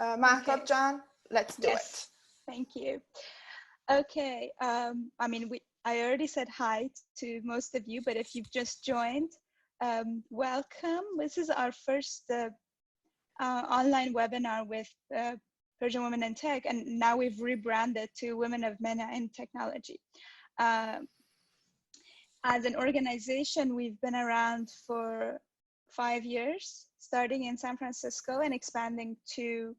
Mahtab Jan, let's do it. Thank you. Okay, I mean, I already said hi to most of you, but if you've just joined, welcome. This is our first online webinar with Persian Women in Tech, and now we've rebranded to Women of MENA in Technology. As an organization, we've been around for 5 years, starting in San Francisco and expanding to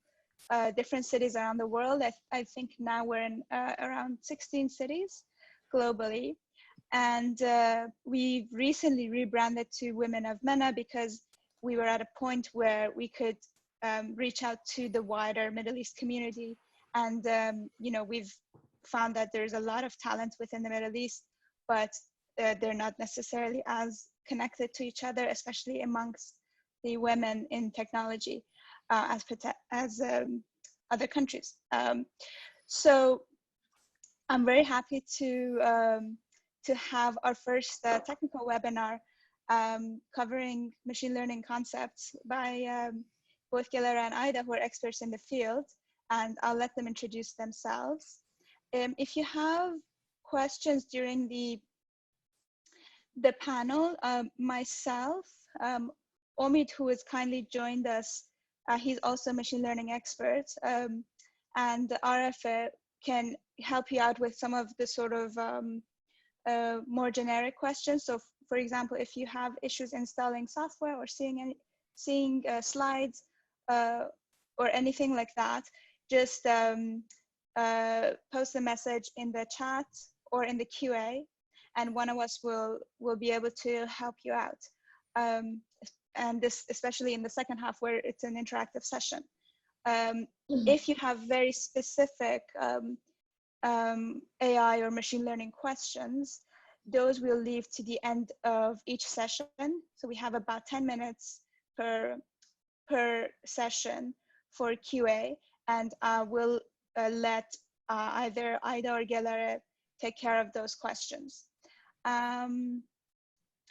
different cities around the world. I think now we're in around 16 cities globally. And we recently rebranded to Women of MENA because we were at a point where we could reach out to the wider Middle East community. And, you know, we've found that there's a lot of talent within the Middle East, but they're not necessarily as connected to each other, especially amongst the women in technology as other countries. So I'm very happy to have our first technical webinar covering machine learning concepts by both Gelareh and Aida, who are experts in the field, and I'll let them introduce themselves. If you have questions during the panel, myself, Omid, who has kindly joined us, he's also a machine learning expert, and Arif can help you out with some of the sort of more generic questions. So, for example, if you have issues installing software or seeing slides or anything like that, just post a message in the chat or in the QA, and one of us will be able to help you out. And this, especially in the second half where it's an interactive session. If you have very specific AI or machine learning questions, those we'll leave to the end of each session. So we have about 10 minutes per session for QA, and we'll let either Aida or Gelareh take care of those questions.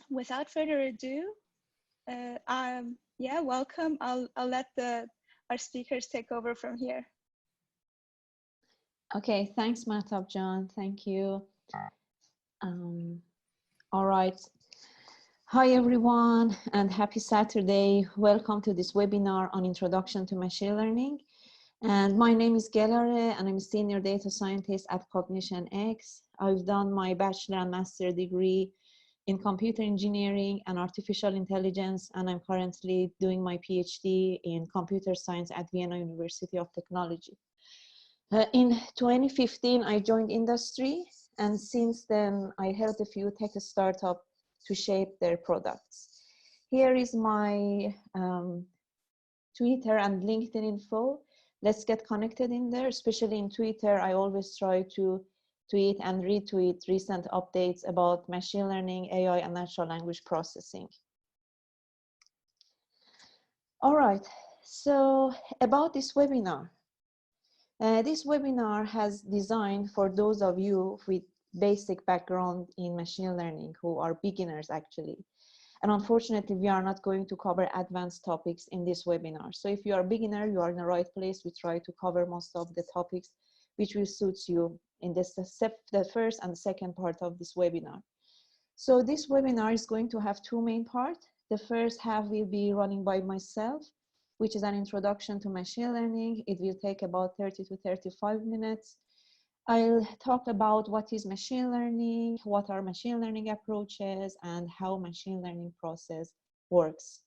Without further ado, yeah, welcome. I'll let our speakers take over from here. Okay, thanks, Mahtab Jan. Thank you. All right. Hi, everyone, and happy Saturday. Welcome to this webinar on Introduction to Machine Learning. And my name is Gelareh, and I'm a senior data scientist at CognitionX. I've done my bachelor and master degree in computer engineering and artificial intelligence, and I'm currently doing my PhD in computer science at Vienna University of Technology. In 2015, I joined industry, and since then, I helped a few tech startups to shape their products. Here is my Twitter and LinkedIn info. Let's get connected in there, especially in Twitter. I always try to tweet and retweet recent updates about machine learning, AI, and natural language processing. All right, so about this webinar. This webinar has designed for those of you with basic background in machine learning who are beginners actually. And unfortunately, we are not going to cover advanced topics in this webinar. So if you are a beginner, you are in the right place. We try to cover most of the topics which will suit you in the first and second part of this webinar. So this webinar is going to have two main parts. The first half will be running by myself, which is an introduction to machine learning. It will take about 30 to 35 minutes. I'll talk about what is machine learning, what are machine learning approaches, and how machine learning process works.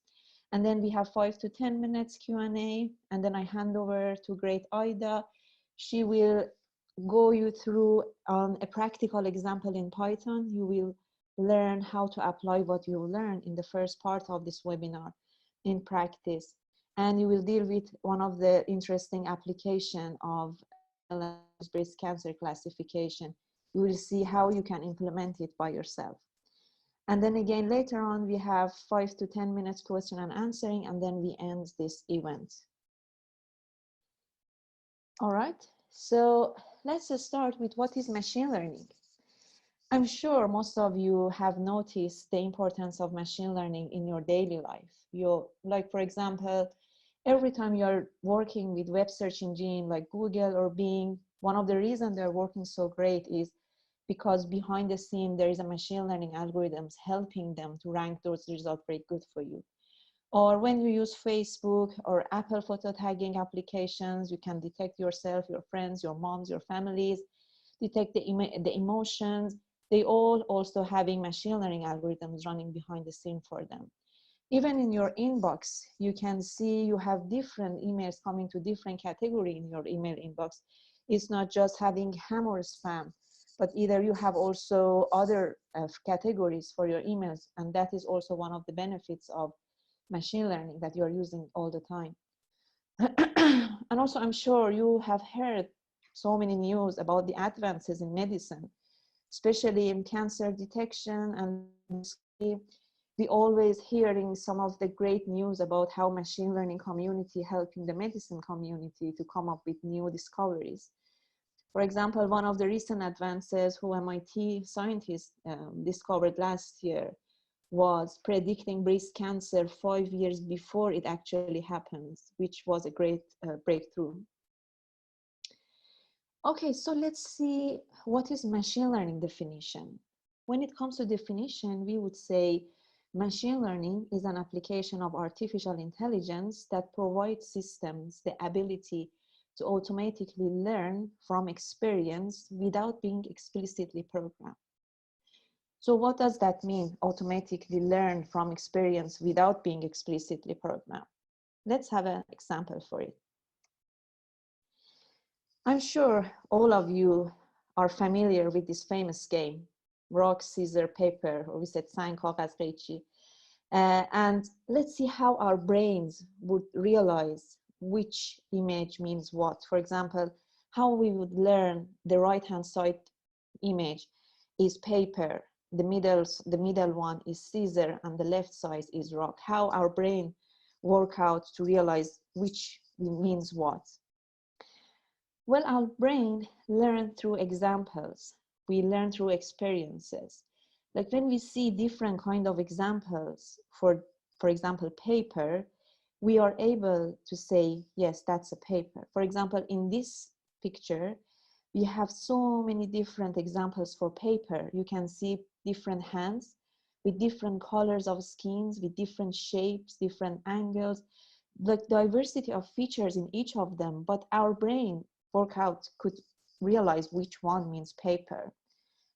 And then we have 5 to 10 minutes Q&A, and then I hand over to great Aida. She will go you through a practical example in Python. You will learn how to apply what you learn in the first part of this webinar in practice. And you will deal with one of the interesting application of breast cancer classification. You will see how you can implement it by yourself. And then again, later on, we have 5 to 10 minutes question and answering, and then we end this event. All right, so let's start with what is machine learning. I'm sure most of you have noticed the importance of machine learning in your daily life. Like, for example, Every time you're working with web search engine like Google or Bing, one of the reasons they're working so great is because behind the scene, there is a machine learning algorithms helping them to rank those results very good for you. Or when you use Facebook or Apple photo tagging applications, you can detect yourself, your friends, your moms, your families, detect the emotions. They all also having machine learning algorithms running behind the scene for them. Even in your inbox, you can see you have different emails coming to different category in your email inbox. It's not just having ham or spam, but either you have also other categories for your emails. And that is also one of the benefits of machine learning that you're using all the time. And also, I'm sure you have heard so many news about the advances in medicine, especially in cancer detection. And we always hearing some of the great news about how machine learning community helping the medicine community to come up with new discoveries. For example, one of the recent advances who MIT scientists discovered last year was predicting breast cancer 5 years before it actually happens, which was a great breakthrough. Okay, so let's see what is machine learning definition. When it comes to definition, we would say machine learning is an application of artificial intelligence that provides systems the ability to automatically learn from experience without being explicitly programmed. So what does that mean, automatically learn from experience without being explicitly programmed? Let's have an example for it. I'm sure all of you are familiar with this famous game, rock, scissors, paper, or we said سنگ کاغذ قیچی. And let's see how our brains would realize which image means what. For example, how we would learn the right-hand side image is paper, the middle one is scissor, and the left side is rock. How our brain work out to realize which means what. Well, our brain learn through examples. We learn through experiences. Like when we see different kind of examples, for example, paper, we are able to say, yes, that's a paper. For example, in this picture, we have so many different examples for paper. You can see different hands with different colors of skins, with different shapes, different angles, the diversity of features in each of them, but our brain could realize which one means paper.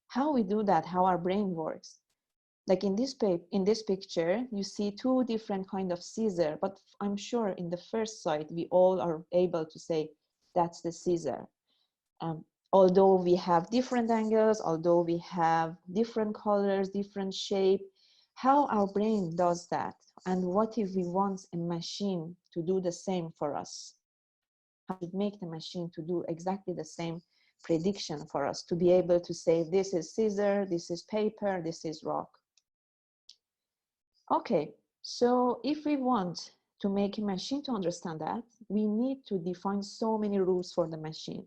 How we do that, how our brain works. Like in this picture, you see two different kind of scissor, but I'm sure in the first sight, we all are able to say, that's the scissor. Although we have different angles, although we have different colors, different shape, how our brain does that? And what if we want a machine to do the same for us? How to make the machine to do exactly the same prediction for us, to be able to say, this is scissor, this is paper, this is rock. Okay, so if we want to make a machine to understand that, we need to define so many rules for the machine.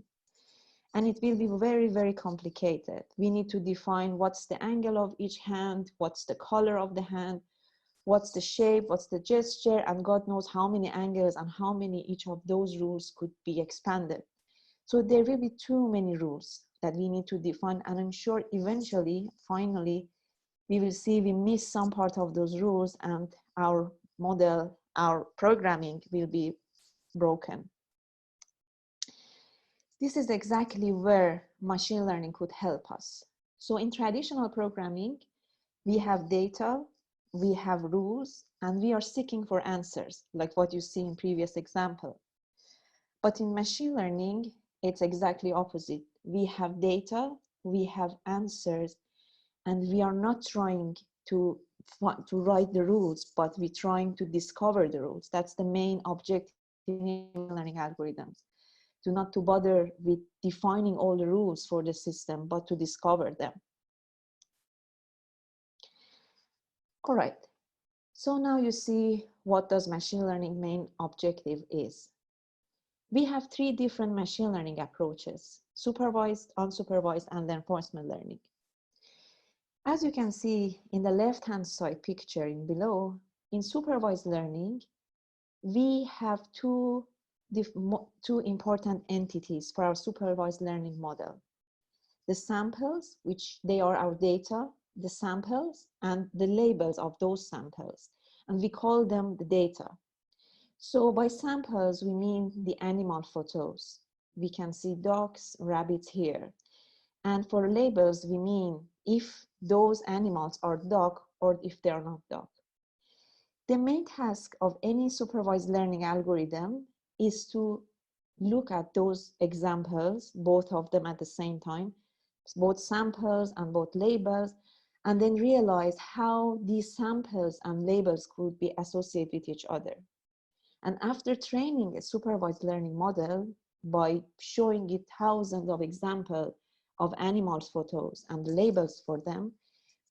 And it will be very, very complicated. We need to define what's the angle of each hand, what's the color of the hand, what's the shape, what's the gesture, and God knows how many angles and how many each of those rules could be expanded. So there will be too many rules that we need to define, and I'm sure eventually, finally, we will see we miss some part of those rules and our model, our programming will be broken. This is exactly where machine learning could help us. So in traditional programming, we have data, we have rules, and we are seeking for answers, like what you see in previous example. But in machine learning, it's exactly opposite. We have data, we have answers, and we are not trying to write the rules, but we're trying to discover the rules. That's the main objective in machine learning algorithms. Not to bother with defining all the rules for the system, but to discover them. All right, so now you see what does machine learning main objective is. We have three different machine learning approaches: supervised, unsupervised, and reinforcement learning. As you can see in the left-hand side picture in below, in supervised learning, we have two important entities for our supervised learning model. The samples, which they are our data, the samples, and the labels of those samples. And we call them the data. So by samples, we mean the animal photos. We can see dogs, rabbits here. And for labels, we mean if those animals are dog or if they are not dog. The main task of any supervised learning algorithm is to look at those examples, both of them at the same time, both samples and both labels, and then realize how these samples and labels could be associated with each other. And after training a supervised learning model by showing it thousands of examples of animals photos and labels for them,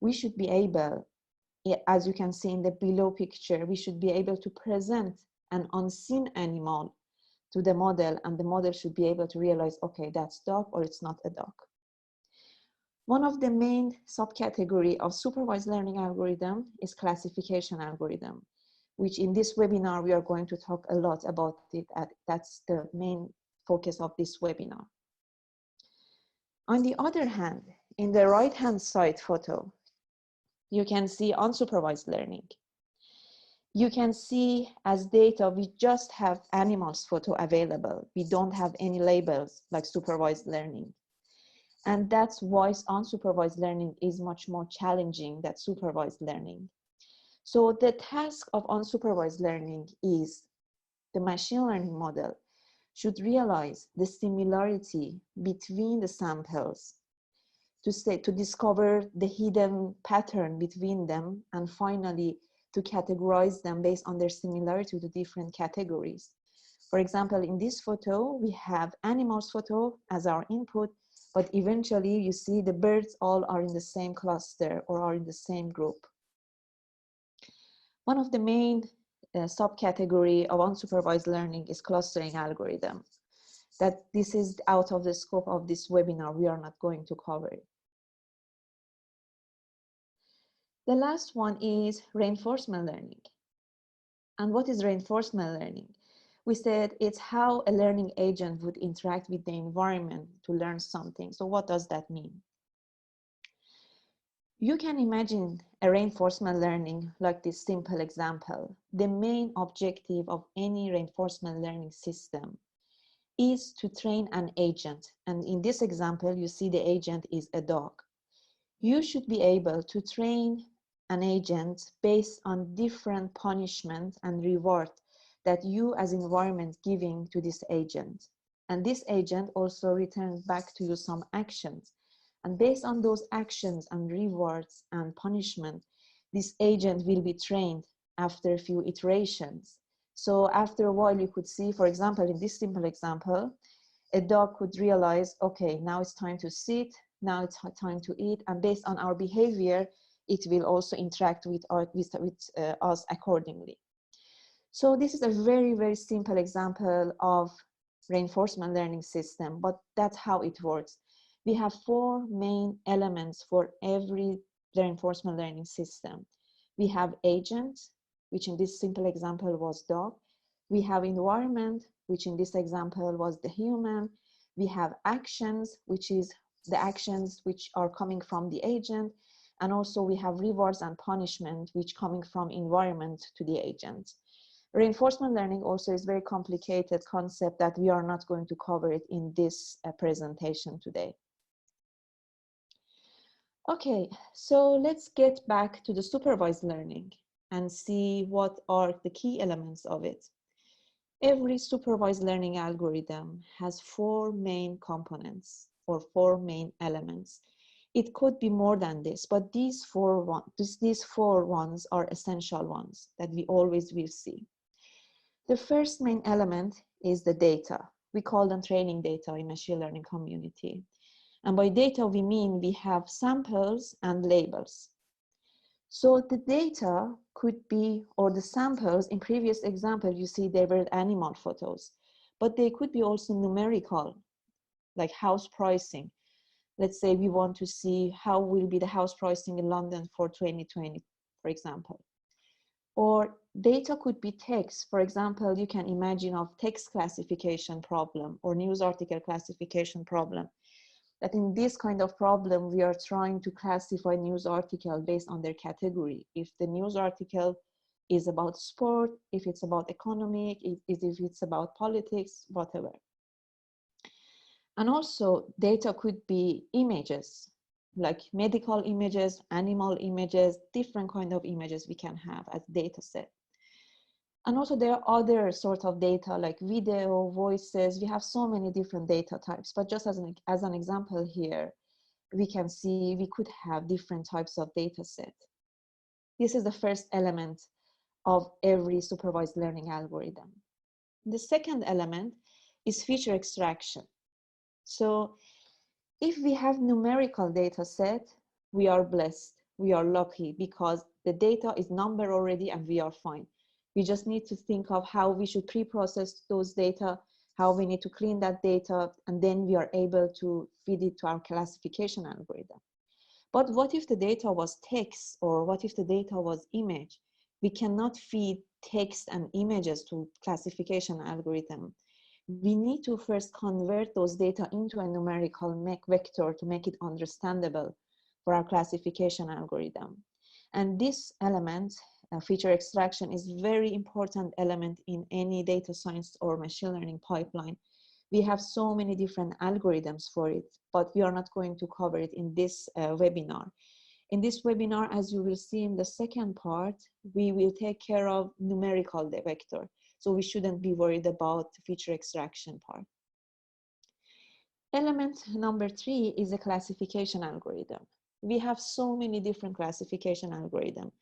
we should be able, as you can see in the below picture, we should be able to present an unseen animal to the model, and the model should be able to realize, okay, that's dog or it's not a dog. One of the main subcategory of supervised learning algorithm is classification algorithm, which in this webinar, we are going to talk a lot about it. That's the main focus of this webinar. On the other hand, in the right-hand side photo, you can see unsupervised learning. You can see as data, we just have animals photo available. We don't have any labels like supervised learning. And that's why unsupervised learning is much more challenging than supervised learning. So the task of unsupervised learning is the machine learning model should realize the similarity between the samples to discover the hidden pattern between them, and finally to categorize them based on their similarity to different categories. For example, in this photo, we have animals photo as our input, but eventually you see the birds all are in the same cluster or are in the same group. One of the main subcategory of unsupervised learning is clustering algorithm. That this is out of the scope of this webinar, we are not going to cover it. The last one is reinforcement learning. And what is reinforcement learning? We said it's how a learning agent would interact with the environment to learn something. So what does that mean? You can imagine a reinforcement learning like this simple example. The main objective of any reinforcement learning system is to train an agent. And in this example, you see the agent is a dog. You should be able to train an agent based on different punishment and reward that you as environment giving to this agent. And this agent also returns back to you some actions. And based on those actions and rewards and punishment, this agent will be trained after a few iterations. So after a while, you could see, for example, in this simple example, a dog could realize, okay, now it's time to sit, now it's time to eat, and based on our behavior, it will also interact with us accordingly. So this is a very, very simple example of reinforcement learning system, but that's how it works. We have 4 main elements for every reinforcement learning system. We have agent, which in this simple example was dog. We have environment, which in this example was the human. We have actions, which is the actions which are coming from the agent. And also we have rewards and punishment, which coming from environment to the agent. Reinforcement learning also is a very complicated concept that we are not going to cover it in this presentation today. Okay, so let's get back to the supervised learning and see what are the key elements of it. Every supervised learning algorithm has 4 main components or 4 main elements. It could be more than this, but these four ones are essential ones that we always will see. The first main element is the data. We call them training data in machine learning community. And by data, we mean we have samples and labels. So the data could be, or the samples, in previous example, you see there were animal photos, but they could be also numerical, like house pricing. Let's say we want to see how will be the house pricing in London for 2020, for example. Or data could be text. For example, you can imagine of text classification problem or news article classification problem. That in this kind of problem, we are trying to classify news article based on their category. If the news article is about sport, if it's about economic, if it's about politics, whatever. And also data could be images, like medical images, animal images, different kind of images we can have as data set. And also there are other sort of data like video, voices. We have so many different data types, but just as an example here, we can see we could have different types of data set. This is the first element of every supervised learning algorithm. The second element is feature extraction. So if we have numerical data set, we are blessed, we are lucky because the data is number already and we are fine. We just need to think of how we should pre-process those data, how we need to clean that data, and then we are able to feed it to our classification algorithm. But what if the data was text, or what if the data was image? We cannot feed text and images to classification algorithm. We need to first convert those data into a numerical vector to make it understandable for our classification algorithm. And this element, feature extraction, is very important element in any data science or machine learning pipeline. We have so many different algorithms for it, but we are not going to cover it in this webinar. In this webinar, as you will see in the second part, we will take care of numerical vector. So we shouldn't be worried about the feature extraction part. Element number 3 is a classification algorithm. We have so many different classification algorithms,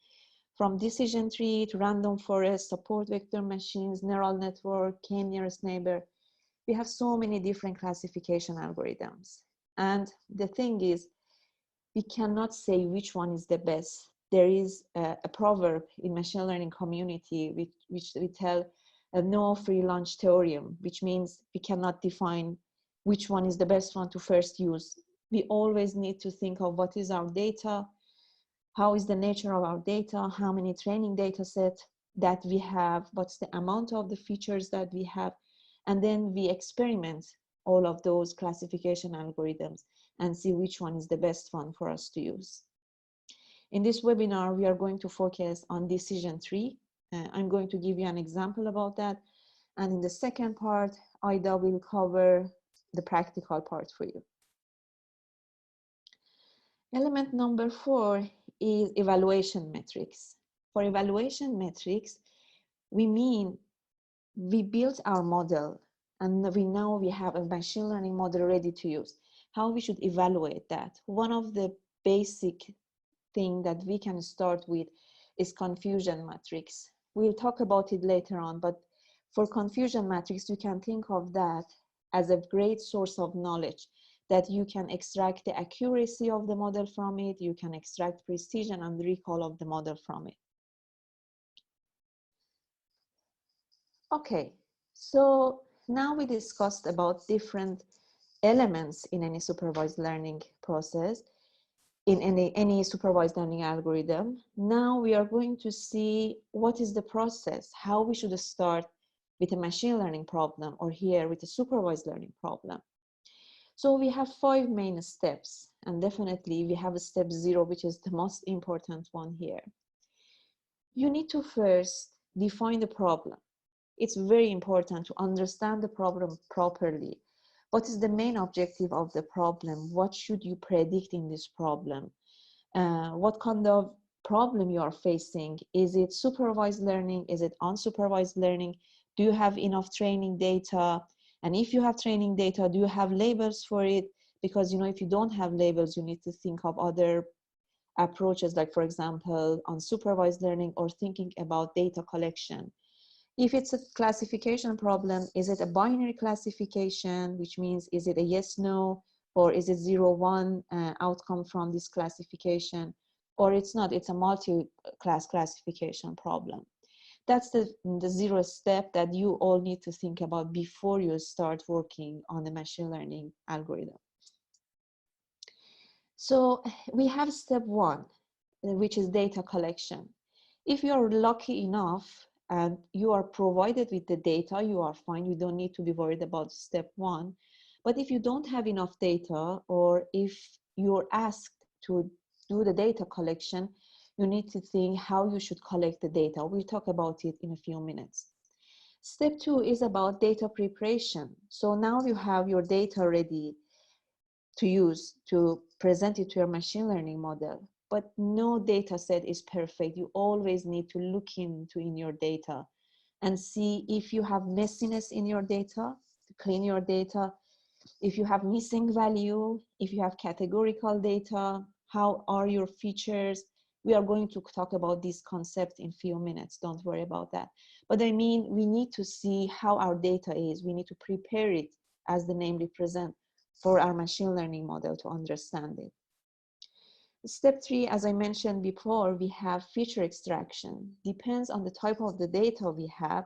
from decision tree to random forest, support vector machines, neural network, k-nearest neighbor. We have so many different classification algorithms. And the thing is, we cannot say which one is the best. There is a proverb in machine learning community which we tell a no free lunch theorem, which means we cannot define which one is the best one to first use. We always need to think of what is our data, how is the nature of our data, how many training data sets that we have, what's the amount of the features that we have, and then we experiment all of those classification algorithms and see which one is the best one for us to use. In this webinar, we are going to focus on decision tree. I'm going to give you an example about that. And in the second part, Aida will cover the practical part for you. Element number 4 is evaluation metrics. For evaluation metrics, we mean we built our model and we know we have a machine learning model ready to use. How we should evaluate that? One of the basic thing that we can start with is confusion matrix. We'll talk about it later on, but for confusion matrix, you can think of that as a great source of knowledge that you can extract the accuracy of the model from it, you can extract precision and recall of the model from it. Okay, so now we discussed about different elements in any supervised learning process, in any supervised learning algorithm. Now we are going to see what is the process, how we should start with a machine learning problem, or here with a supervised learning problem. So we have 5 main steps, and definitely we have a step 0, which is the most important one here. You need to first define the problem. It's very important to understand the problem properly. What is the main objective of the problem? What should you predict in this problem? What kind of problem you are facing? Is it supervised learning? Is it unsupervised learning? Do you have enough training data? And if you have training data, do you have labels for it? Because, you know, if you don't have labels, you need to think of other approaches, like, for example, unsupervised learning, or thinking about data collection. If it's a classification problem, is it a binary classification, which means is it a yes, no, or is it 0, 1 outcome from this classification, or it's not, it's a multi-class classification problem. That's the 0 step that you all need to think about before you start working on the machine learning algorithm. So we have step 1, which is data collection. If you're lucky enough and you are provided with the data, you are fine. You don't need to be worried about step 1. But if you don't have enough data, or if you're asked to do the data collection, you need to think how you should collect the data. We'll talk about it in a few minutes. Step 2 is about data preparation. So now you have your data ready to use to present it to your machine learning model. But no data set is perfect. You always need to look into in your data and see if you have messiness in your data, to clean your data, if you have missing value, if you have categorical data, how are your features. We are going to talk about this concept in a few minutes, don't worry about that. But I mean, we need to see how our data is. We need to prepare it, as the name represents, for our machine learning model to understand it. Step 3, as I mentioned before, we have feature extraction. Depends on the type of the data we have.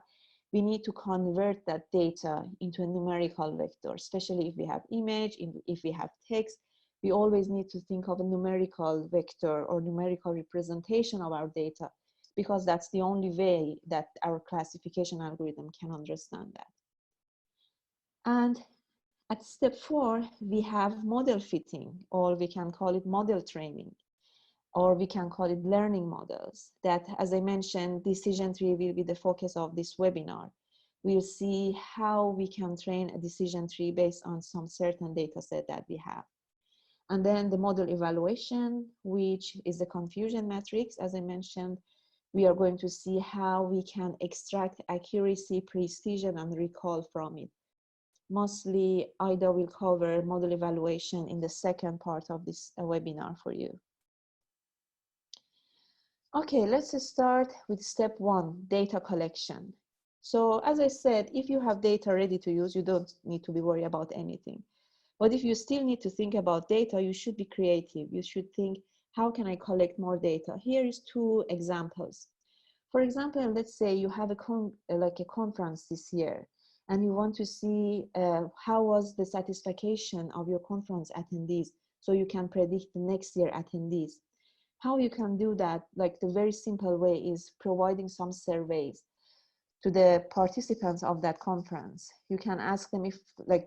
We need to convert that data into a numerical vector, especially if we have image, if we have text. We always need to think of a numerical vector or numerical representation of our data, because that's the only way that our classification algorithm can understand that. And at step 4, we have model fitting, or we can call it model training, or we can call it learning models. That, as I mentioned, decision tree will be the focus of this webinar. We'll see how we can train a decision tree based on some certain data set that we have. And then the model evaluation, which is the confusion matrix. As I mentioned, we are going to see how we can extract accuracy, precision, and recall from it. Mostly, Aida will cover model evaluation in the second part of this webinar for you. Okay, let's start with step 1, data collection. So as I said, if you have data ready to use, you don't need to be worried about anything. But if you still need to think about data, you should be creative. You should think, how can I collect more data? Here is 2 examples. For example, let's say you have a conference this year, and you want to see how was the satisfaction of your conference attendees, so you can predict the next year attendees. How you can do that, like the very simple way, is providing some surveys to the participants of that conference. You can ask them if,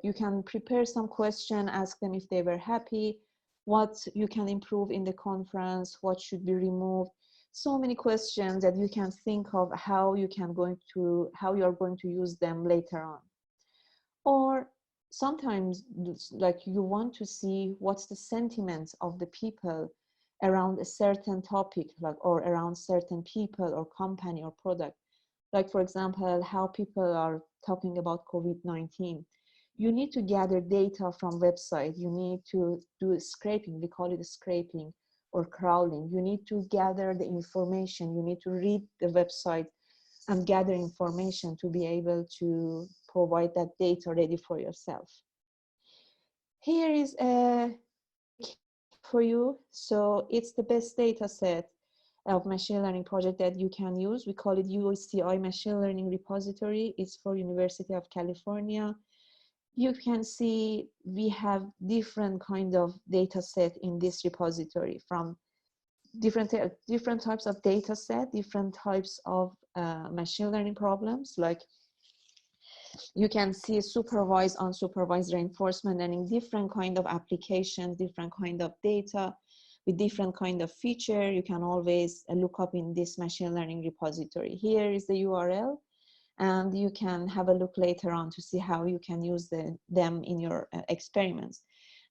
you can prepare some question, ask them if they were happy, what you can improve in the conference, what should be removed. So many questions that you can think of how you are going to use them later on. Or sometimes, you want to see what's the sentiments of the people around a certain topic, or around certain people or company or product. Like, for example, how people are talking about COVID-19. You need to gather data from website. You need to do scraping. We call it scraping or crawling. You need to gather the information. You need to read the website and gather information to be able to provide that data ready for yourself. Here is a for you. So it's the best data set of machine learning project that you can use. We call it UCI Machine Learning Repository. It's for University of California. You can see we have different kind of data set in this repository, from different types of data set, different types of machine learning problems. Like, you can see supervised, unsupervised reinforcement learning, different kind of applications, different kind of data with different kind of feature. You can always look up in this machine learning repository. Here is the URL, and you can have a look later on to see how you can use them in your experiments.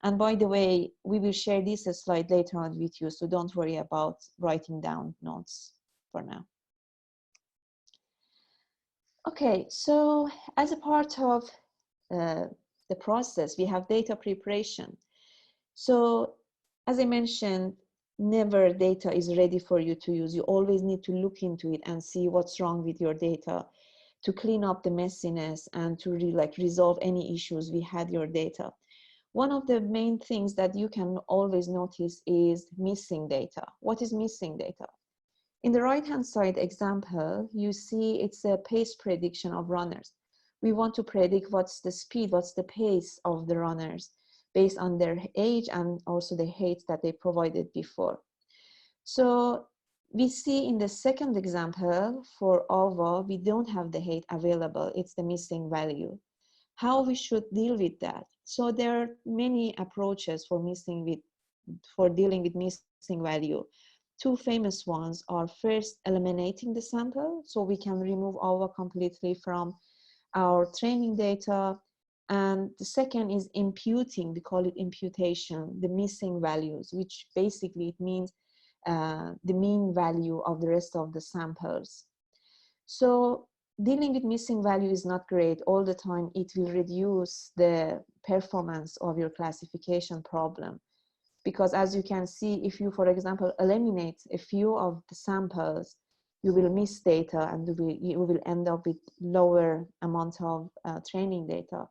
And by the way, we will share this slide later on with you, so don't worry about writing down notes for now. Okay, so as a part of the process, we have data preparation. So as I mentioned, never data is ready for you to use. You always need to look into it and see what's wrong with your data, to clean up the messiness and to resolve any issues we had your data. One of the main things that you can always notice is missing data. What is missing data? In the right-hand side example, you see it's a pace prediction of runners. We want to predict what's the speed, what's the pace of the runners based on their age and also the height that they provided before. So we see in the second example for OVA, we don't have the height available. It's the missing value. How we should deal with that? So there are many approaches for dealing with missing value. Two famous ones are first eliminating the sample, so we can remove OVA completely from our training data. And the second is imputing, we call it imputation, the missing values, which basically it means the mean value of the rest of the samples. So dealing with missing value is not great all the time. It will reduce the performance of your classification problem. Because as you can see, if you, for example, eliminate a few of the samples, you will miss data and you will end up with lower amount of training data.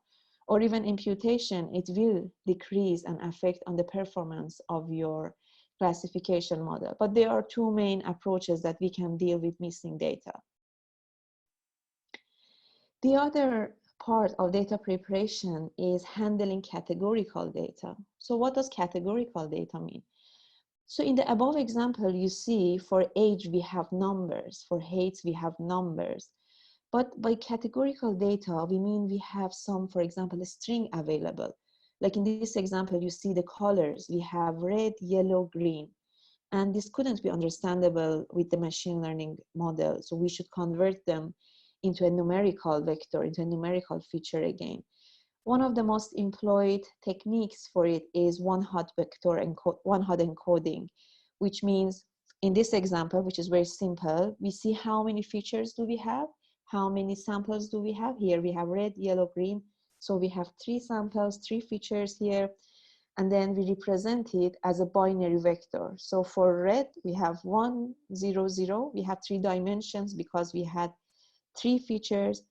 Or even imputation, it will decrease and affect on the performance of your classification model. But there are two main approaches that we can deal with missing data. The other part of data preparation is handling categorical data. So what does categorical data mean? So in the above example, you see for age, we have numbers, for heights, we have numbers. But by categorical data, we mean we have some, for example, a string available. Like in this example, you see the colors, we have red, yellow, green. And this couldn't be understandable with the machine learning model. So we should convert them into a numerical vector, into a numerical feature again. One of the most employed techniques for it is one-hot encoding, which means in this example, which is very simple, we see how many features do we have, how many samples do we have. Here we have red, yellow, green. So we have 3 samples, 3 features here, and then we represent it as a binary vector. So for red, we have 1, 0, 0. We have 3 dimensions because we had 3 features,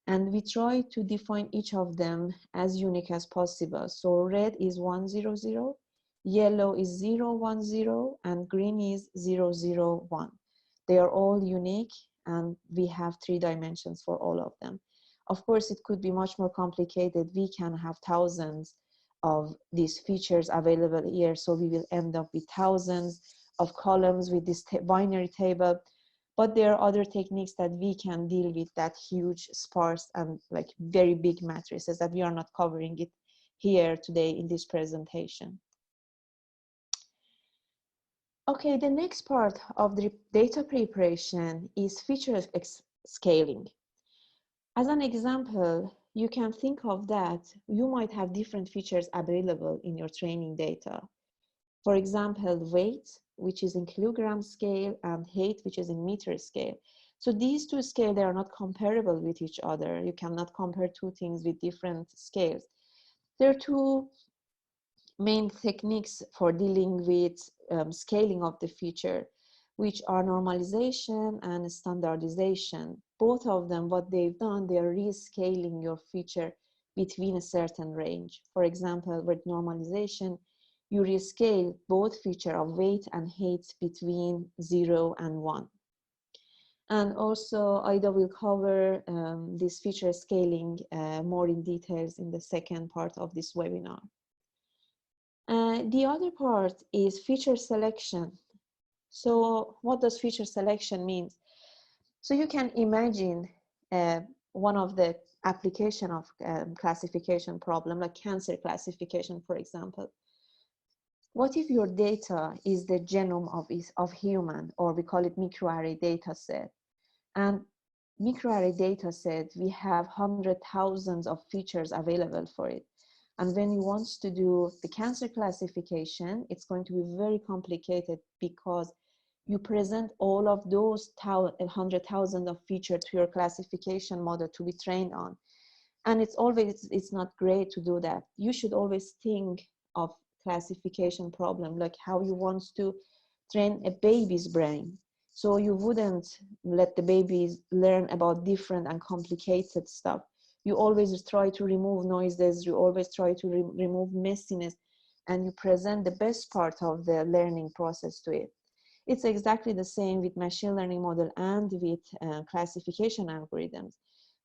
and we try to define each of them as unique as possible. So red is 1, 0, 0, yellow is 0, 1, 0, and green is 0, 0, 1. They are all unique, and we have 3 dimensions for all of them. Of course, it could be much more complicated. We can have thousands of these features available here, so we will end up with thousands of columns with this binary table. But there are other techniques that we can deal with that huge, sparse, and like very big matrices that we are not covering it here today in this presentation. Okay, the next part of the data preparation is feature scaling. As an example, you can think of that you might have different features available in your training data. For example, weight, which is in kilogram scale, and height, which is in meter scale. So these two scales, they are not comparable with each other. You cannot compare 2 things with different scales. There are 2 main techniques for dealing with scaling of the feature, which are normalization and standardization. Both of them, what they've done, they are rescaling your feature between a certain range. For example, with normalization, you rescale both feature of weight and height between 0 and 1. And also, Aida will cover this feature scaling more in details in the second part of this webinar. The other part is feature selection. So what does feature selection mean? So you can imagine one of the application of classification problem, like cancer classification, for example. What if your data is the genome of human, or we call it microarray data set? And microarray data set, we have 100,000 of features available for it. And when you want to do the cancer classification, it's going to be very complicated because you present all of those 100,000 of features to your classification model to be trained on. And it's not great to do that. You should always think of classification problem, like how you want to train a baby's brain. So you wouldn't let the babies learn about different and complicated stuff. You always try to remove noises, you always try to remove messiness, and you present the best part of the learning process to it. It's exactly the same with machine learning model and with classification algorithms.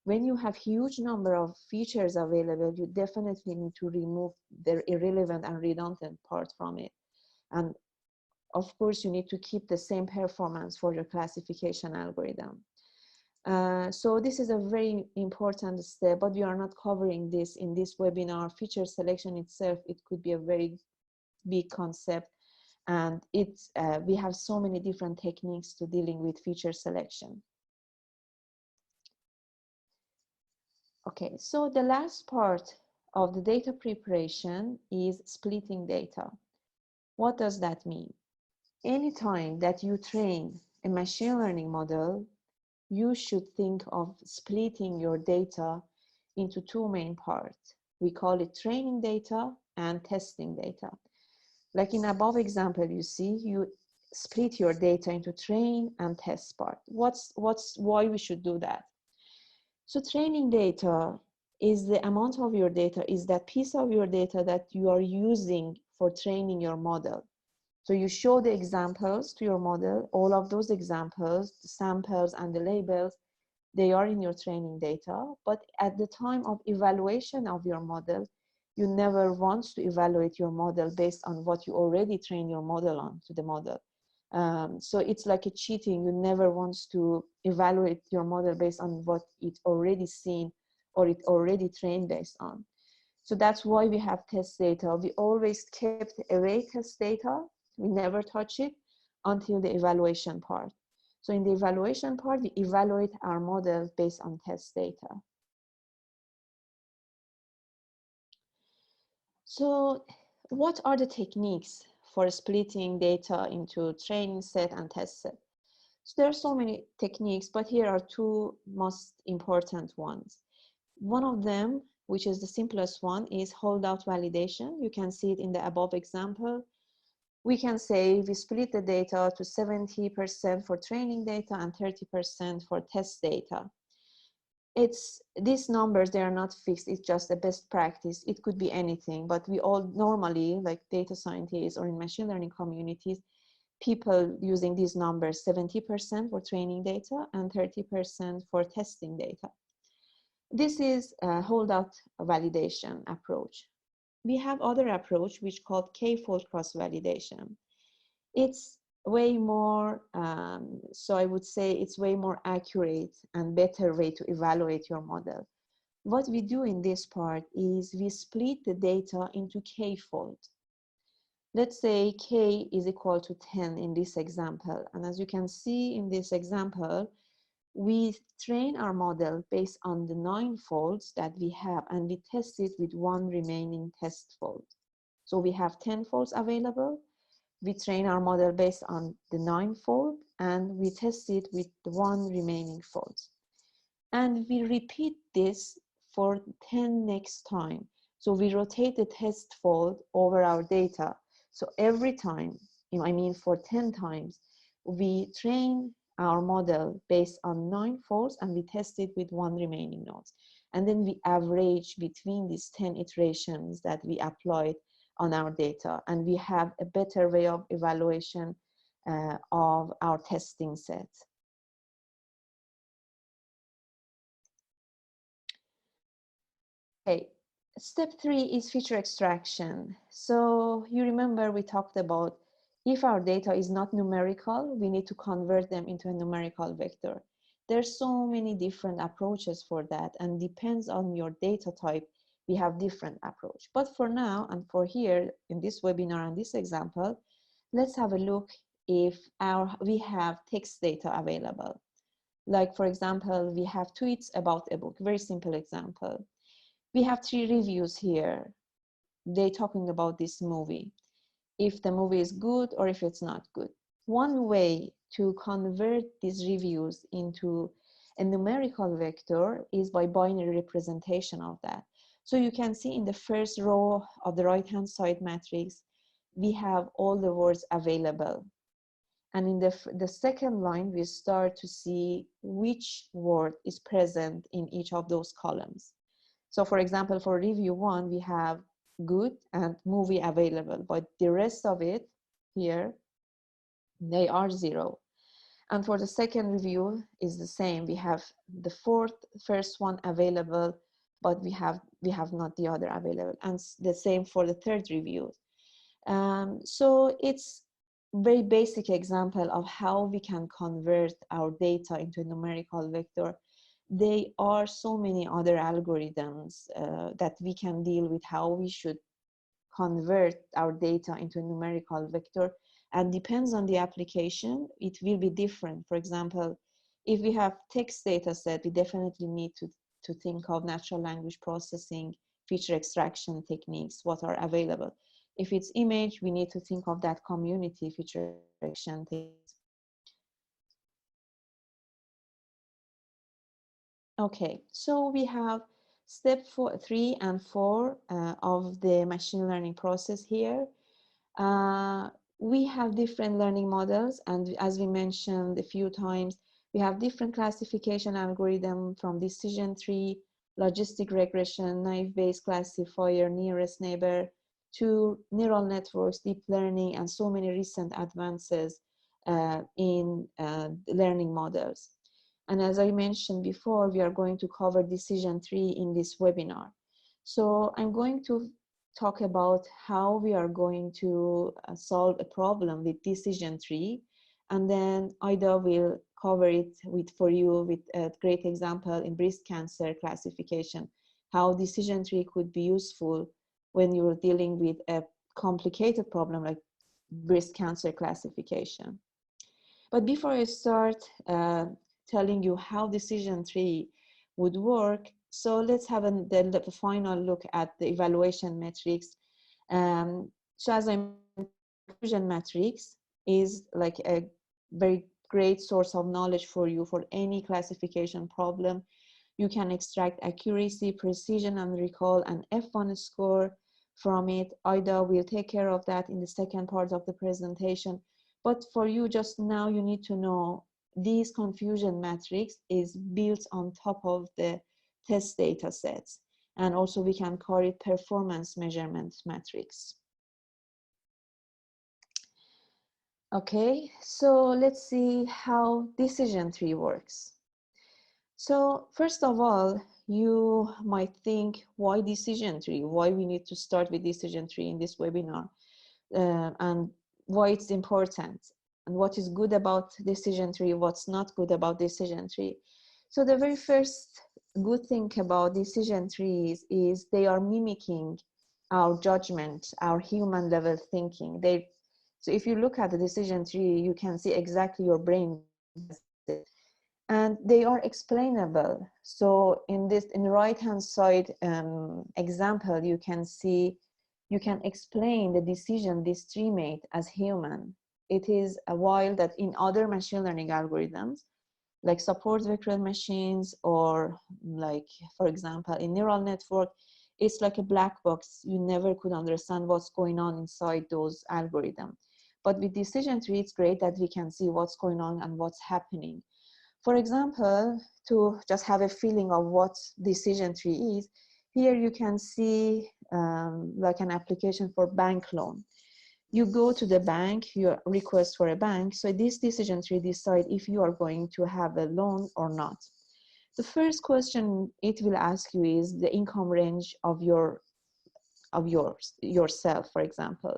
When you have huge number of features available, you definitely need to remove the irrelevant and redundant part from it. And of course, you need to keep the same performance for your classification algorithm. So this is a very important step, but we are not covering this in this webinar. Feature selection itself, it could be a very big concept, and we have so many different techniques to dealing with feature selection. Okay, so the last part of the data preparation is splitting data. What does that mean? Anytime that you train a machine learning model, you should think of splitting your data into two main parts. We call it training data and testing data. Like in above example, you see, you split your data into train and test part. Why we should do that? So training data is the amount of your data, is that piece of your data that you are using for training your model. So you show the examples to your model, all of those examples, the samples and the labels, they are in your training data. But at the time of evaluation of your model, you never want to evaluate your model based on what you already trained your model on to the model. So it's like a cheating. You never want to evaluate your model based on what it already seen or it already trained based on. So that's why we have test data. We always kept away test data. We never touch it until the evaluation part. So in the evaluation part, we evaluate our model based on test data. So what are the techniques for splitting data into training set and test set? So there are so many techniques, but here are two most important ones. One of them, which is the simplest one, is holdout validation. You can see it in the above example. We can say we split the data to 70% for training data and 30% for test data. These numbers, they are not fixed. It's just a best practice. It could be anything, but we all normally, like data scientists or in machine learning communities, people using these numbers, 70% for training data and 30% for testing data. This is a holdout validation approach. We have other approach which called k-fold cross validation. It's way more, so I would say it's way more accurate and better way to evaluate your model. What we do in this part is we split the data into k-fold. Let's say k is equal to 10 in this example. And as you can see in this example, we train our model based on the 9 folds that we have, and we test it with one remaining test fold. So we have 10 folds available. We train our model based on the 9 fold, and we test it with the one remaining fold. And we repeat this for 10 next time. So we rotate the test fold over our data. So every time, I mean for 10 times, we train our model based on 9 folds and we test it with one remaining node. And then we average between these 10 iterations that we applied on our data, and we have a better way of evaluation of our testing set. Okay, step 3 is feature extraction. So you remember we talked about if our data is not numerical, we need to convert them into a numerical vector. There's so many different approaches for that, and depends on your data type, we have different approach. But for now, and for here, in this webinar and this example, let's have a look if we have text data available. Like for example, we have tweets about a book, very simple example. We have 3 reviews here. They're talking about this movie, if the movie is good or if it's not good. One way to convert these reviews into a numerical vector is by binary representation of that. So you can see in the first row of the right-hand side matrix, we have all the words available. And in the second line, we start to see which word is present in each of those columns. So for example, for review 1, we have good and movie available, but the rest of it here, they are 0. And for the second review is the same. We have the first one available, but we have not the other available. And the same for the third review. So it's very basic example of how we can convert our data into a numerical vector. There are so many other algorithms that we can deal with how we should convert our data into a numerical vector, and depends on the application, it will be different. For example, if we have text data set, we definitely need to think of natural language processing, feature extraction techniques, what are available. If it's image, we need to think of that community feature extraction techniques. Okay, so we have step 3 and 4 of the machine learning process here. We have different learning models, and as we mentioned a few times, we have different classification algorithm from decision tree, logistic regression, naive-bayes classifier, nearest neighbor, to neural networks, deep learning, and so many recent advances in learning models. And as I mentioned before, we are going to cover decision tree in this webinar. So I'm going to talk about how we are going to solve a problem with decision tree, and then Aida will cover it for you with a great example in breast cancer classification, how decision tree could be useful when you're dealing with a complicated problem like breast cancer classification. But before I start telling you how decision tree would work, so let's have the final look at the evaluation metrics. So as I mentioned, conclusion matrix is like a very great source of knowledge for you for any classification problem. You can extract accuracy, precision, and recall an F1 score from it. Aida will take care of that in the second part of the presentation. But for you just now, you need to know these confusion matrix is built on top of the test data sets. And also we can call it performance measurement matrix. Okay, so let's see how decision tree works. So first of all, you might think, why decision tree? Why we need to start with decision tree in this webinar? And why it's important? And what is good about decision tree? What's not good about decision tree? So the very first good thing about decision trees is they are mimicking our judgment, our human level thinking. So if you look at the decision tree, you can see exactly your brain does it. And they are explainable. So in the right-hand side example, you can see, you can explain the decision this tree made as human. It is a while that in other machine learning algorithms, like support vector machines, or like, for example, in neural network, it's like a black box. You never could understand what's going on inside those algorithms. But with decision tree, it's great that we can see what's going on and what's happening. For example, to just have a feeling of what decision tree is, here you can see like an application for bank loan. You go to the bank, you request for a bank. So this decision tree decides if you are going to have a loan or not. The first question it will ask you is the income range of yourself, for example.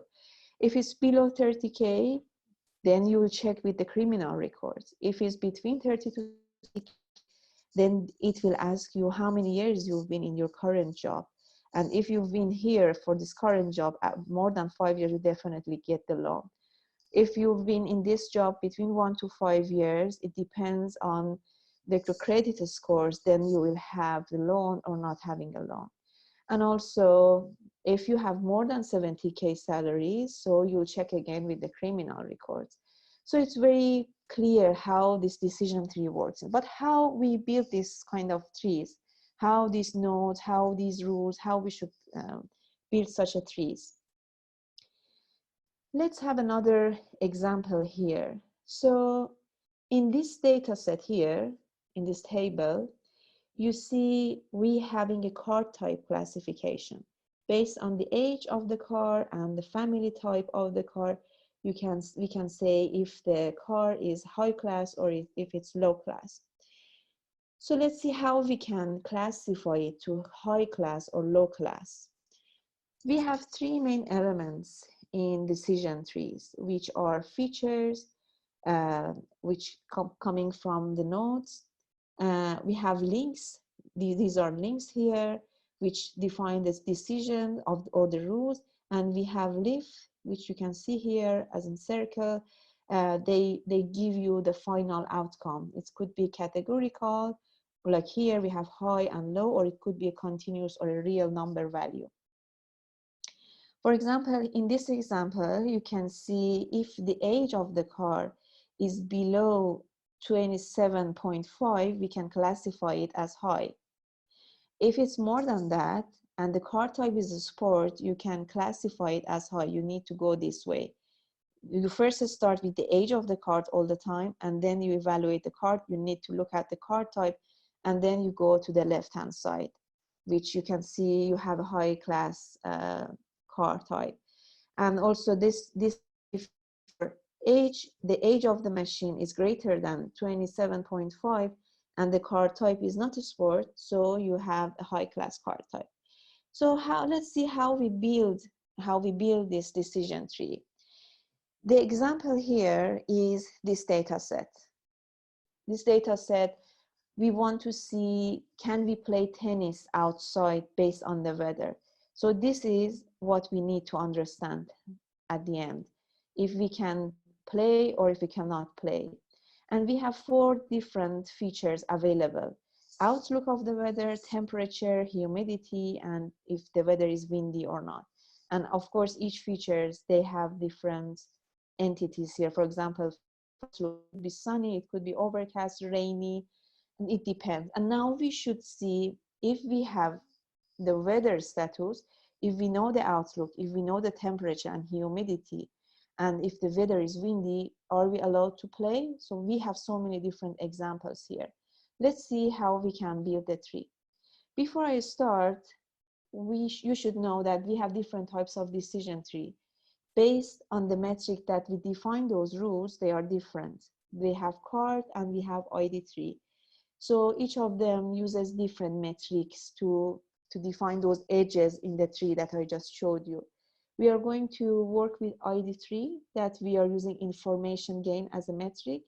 If it's below 30K, then you will check with the criminal records. If it's between 30 to 60K, then it will ask you how many years you've been in your current job. And if you've been here for this current job more than 5 years, you definitely get the loan. If you've been in this job between 1 to 5 years, it depends on the credit scores, then you will have the loan or not having a loan. And also, if you have more than 70K salaries, so you'll check again with the criminal records. So it's very clear how this decision tree works, but how we build this kind of trees, how these nodes, how these rules, how we should build such a trees. Let's have another example here. So in this data set here, in this table, you see we having a car type classification. Based on the age of the car and the family type of the car, we can say if the car is high class or if it's low class. So let's see how we can classify it to high class or low class. We have three main elements in decision trees, which are features which coming from the nodes. We have links. These are links here, which define this decision of or the rules. And we have leaf, which you can see here as in circle. They give you the final outcome. It could be categorical, like here we have high and low, or it could be a continuous or a real number value. For example, in this example, you can see if the age of the car is below 27.5, we can classify it as high. If it's more than that, and the car type is a sport, you can classify it as high. You need to go this way. You first start with the age of the card all the time, and then you evaluate the card. You need to look at the card type, and then you go to the left-hand side, which you can see you have a high class car type. And also this age, the age of the machine is greater than 27.5, and the car type is not a sport, so you have a high class car type. So let's see how we build this decision tree. The example here is this data set. This data set, we want to see, can we play tennis outside based on the weather? So this is what we need to understand at the end, if we can play or if we cannot play. And we have 4 different features available: outlook of the weather, temperature, humidity, and if the weather is windy or not. And of course, each features, they have different entities here. For example, it could be sunny, it could be overcast, rainy, and it depends. And now we should see if we have the weather status, if we know the outlook, if we know the temperature and humidity, and if the weather is windy, are we allowed to play? So we have so many different examples here. Let's see how we can build the tree. Before I start, you should know that we have different types of decision tree. Based on the metric that we define those rules, they are different. We have card and we have ID tree. So each of them uses different metrics to define those edges in the tree that I just showed you. We are going to work with ID tree that we are using information gain as a metric.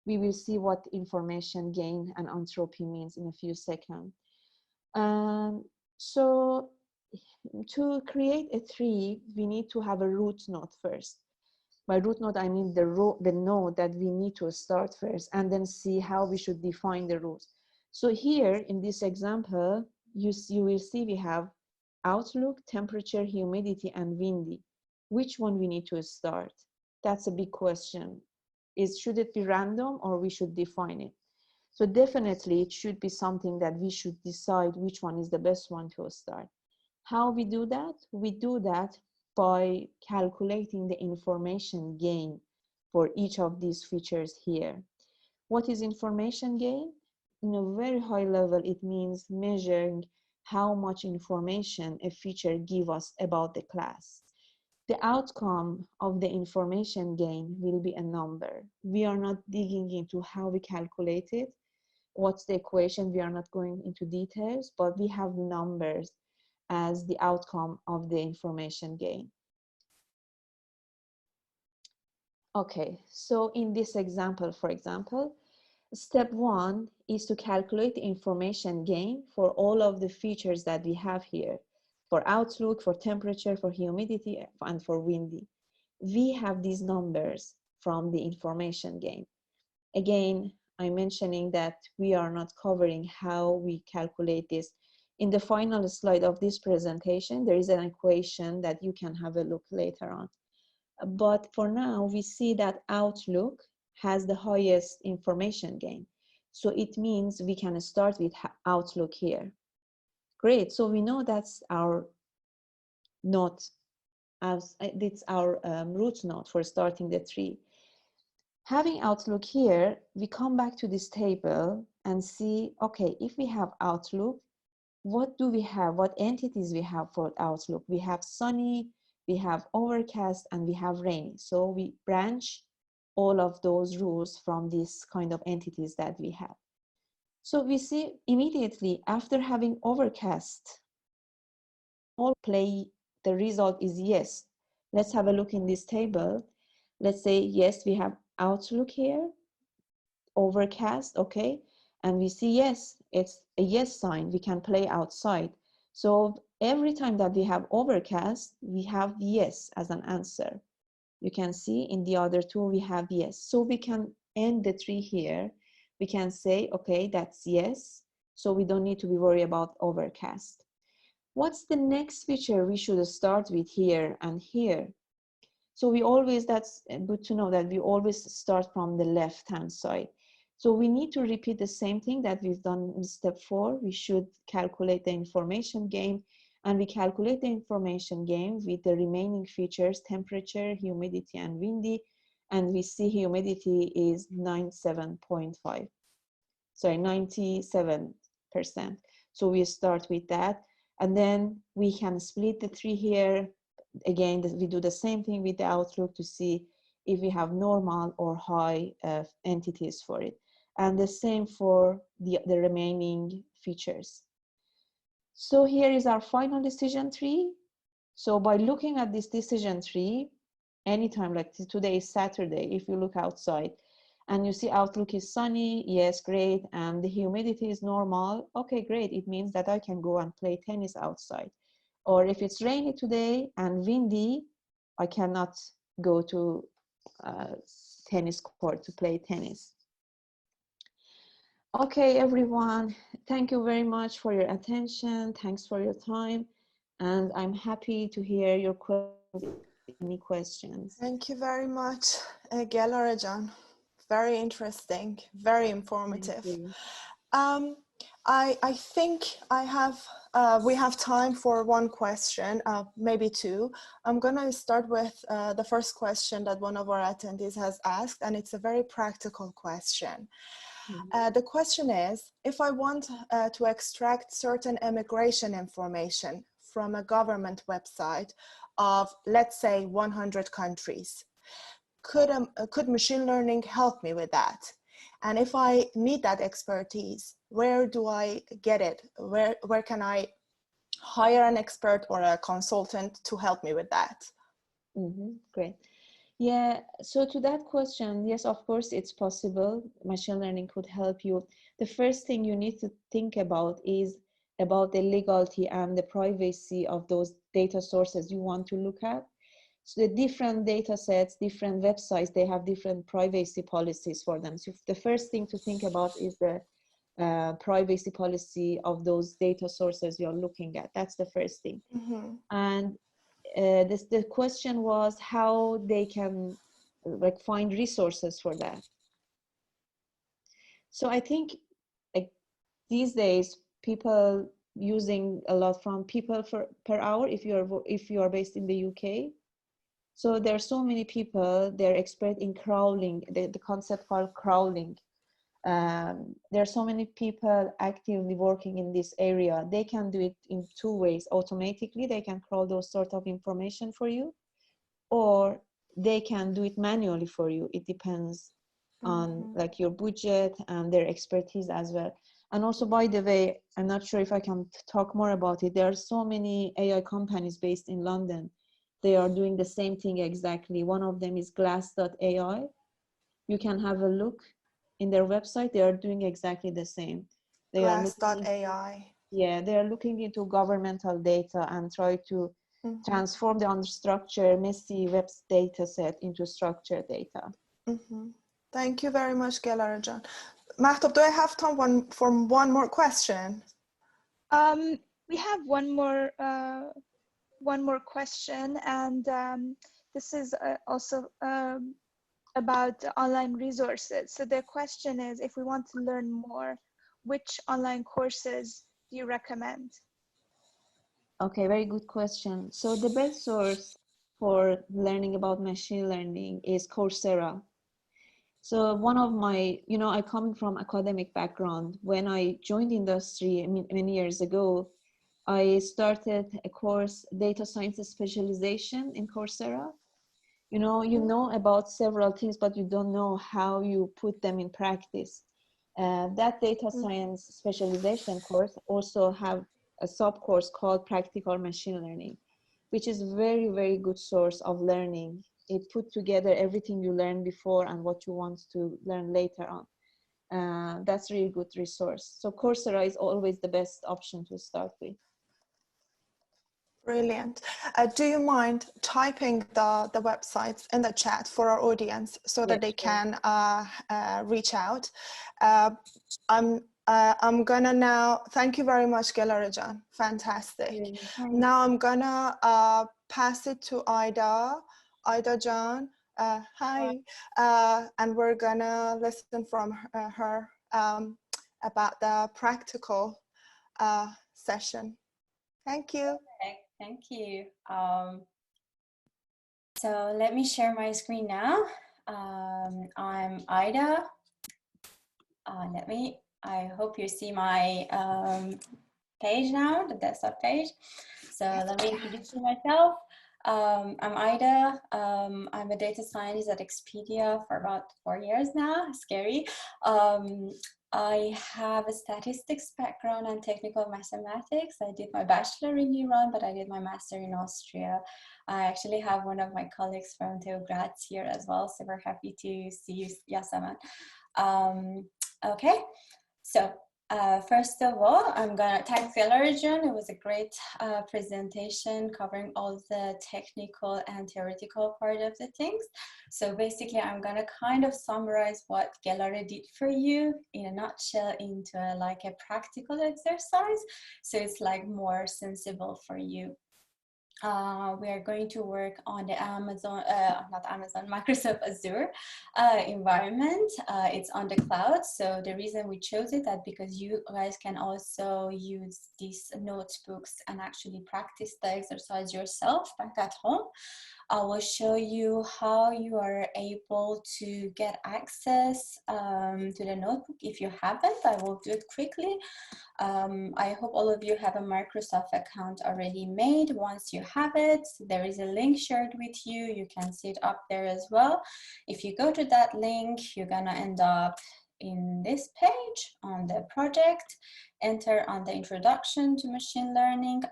We will see what information gain and entropy means in a few seconds. So to create a tree, we need to have a root node first. By root node, I mean the node that we need to start first, and then see how we should define the rules. So here in this example, you will see we have outlook, temperature, humidity, and windy. Which one we need to start? That's a big question. Should it be random or we should define it? So definitely it should be something that we should decide which one is the best one to start. How we do that? We do that by calculating the information gain for each of these features here. What is information gain? In a very high level, it means measuring how much information a feature gives us about the class. The outcome of the information gain will be a number. We are not digging into how we calculate it. What's the equation? We are not going into details, but we have numbers as the outcome of the information gain. Okay, so in this example, for example, step 1 is to calculate the information gain for all of the features that we have here, for outlook, for temperature, for humidity, and for windy. We have these numbers from the information gain. Again, I'm mentioning that we are not covering how we calculate this. In the final slide of this presentation, there is an equation that you can have a look later on. But for now, we see that outlook has the highest information gain. So it means we can start with outlook here. Great, so we know that's our node, it's our root node for starting the tree. Having outlook here, we come back to this table and see, okay, if we have outlook, what do we have? What entities we have for outlook? We have sunny, we have overcast, and we have rainy. So we branch all of those rules from these kind of entities that we have. So we see immediately after having overcast, all play, the result is yes. Let's have a look in this table. Let's say, yes, we have Outlook here, overcast, okay? And we see, yes, it's a yes sign. We can play outside. So every time that we have overcast, we have yes as an answer. You can see in the other two, we have yes. So we can end the tree here. We can say, okay, that's yes. So we don't need to be worried about overcast. What's the next feature we should start with here and here? So we always, that's good to know that we always start from the left-hand side. So we need to repeat the same thing that we've done in step 4. We should calculate the information gain, and we calculate the information gain with the remaining features, temperature, humidity, and windy. And we see humidity is 97.5, sorry, 97%. So we start with that. And then we can split the tree here. Again, we do the same thing with the Outlook to see if we have normal or high entities for it. And the same for the remaining features. So here is our final decision tree. So by looking at this decision tree, anytime, like today is Saturday, if you look outside and you see Outlook is sunny, yes, great, and the humidity is normal, okay, great, it means that I can go and play tennis outside. Or if it's rainy today and windy, I cannot go to tennis court to play tennis. Okay, everyone, thank you very much for your attention. Thanks for your time. And I'm happy to hear your questions. Any questions? Thank you very much, Gelareh Jan. Very interesting, very informative. I think we have time for one question, maybe two. I'm gonna start with the first question that one of our attendees has asked, and it's a very practical question. The question is, if I want to extract certain immigration information from a government website of, let's say, 100 countries, could machine learning help me with that? And if I need that expertise, where do I get it? Where can I hire an expert or a consultant to help me with that? Great. Yeah, so to that question, yes, of course, it's possible. Machine learning could help you. The first thing you need to think about is about the legality and the privacy of those data sources you want to look at. So the different data sets, different websites, they have different privacy policies for them. So the first thing to think about is the privacy policy of those data sources you're looking at. That's the first thing. And the question was how they can like find resources for that. So I think like these days people using a lot from people per hour if you are based in the UK. So there are so many people, they're expert in crawling, the concept called crawling. There are so many people actively working in this area. They can do it in two ways. Automatically, they can crawl those sort of information for you, or they can do it manually for you. It depends on like your budget and their expertise as well. And also, by the way, I'm not sure if I can talk more about it. There are so many AI companies based in London. They are doing the same thing exactly. One of them is glass.ai. You can have a look in their website. They are doing exactly the same. They Glass.ai. Yeah, they are looking into governmental data and try to transform the unstructured, messy web data set into structured data. Thank you very much, Gelareh Jan. Mahtab, do I have time for one more question? We have one more question, and this is also about online resources. So the question is, if we want to learn more, which online courses do you recommend? Okay, very good question. So the best source for learning about machine learning is Coursera. So one of my, I come from academic background. When I joined industry many years ago, I started a course, data science specialization in Coursera. You know about several things, but you don't know how you put them in practice. That data science specialization course also have a sub course called practical machine learning. which is very, very good source of learning. It put together everything you learned before and what you want to learn later on. That's really good resource. So Coursera is always the best option to start with. Brilliant. Do you mind typing the websites in the chat for our audience so that they can reach out? I'm gonna now, thank you very much, Gelareh. Fantastic. Now I'm gonna pass it to Aida. Aida Jan, hi. And we're gonna listen from her about the practical session. Thank you. Thank you. So let me share my screen now. I'm Aida. I hope you see my page now, the desktop page. So let me introduce myself. I'm Aida. I'm a data scientist at Expedia for about 4 years now. Scary. I have a statistics background and technical mathematics. I did my bachelor in Iran, but I did my master in Austria. I actually have one of my colleagues from TU Graz here as well, so we're happy to see you, Yasaman. Okay, so first of all, I'm gonna thank Gelareh. It was a great presentation covering all the technical and theoretical part of the things. So basically, I'm gonna kind of summarize what Gelareh did for you in a nutshell into like a practical exercise. So it's like more sensible for you. We are going to work on the Microsoft Azure environment. It's on the cloud. So the reason we chose it is because you guys can also use these notebooks and actually practice the exercise yourself back at home. I will show you how you are able to get access to the notebook. If you haven't, I will do it quickly. I hope all of you have a Microsoft account already made. Once you have it, there is a link shared with you. You can see it up there as well. If you go to that link, you're gonna end up in this page on the project. Enter on the Introduction to Machine Learning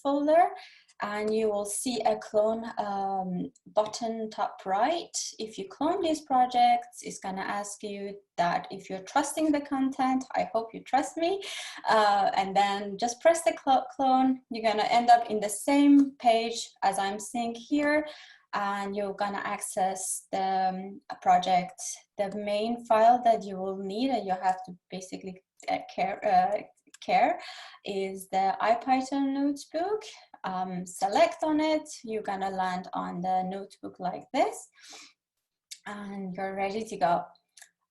folder, and you will see a clone button top right. If you clone these projects, it's gonna ask you that if you're trusting the content. I hope you trust me. And then just press the clone. You're gonna end up in the same page as I'm seeing here, and you're gonna access the project. The main file that you will need, and you have to basically care is the IPython notebook. Select on it, you're gonna land on the notebook like this, and you're ready to go.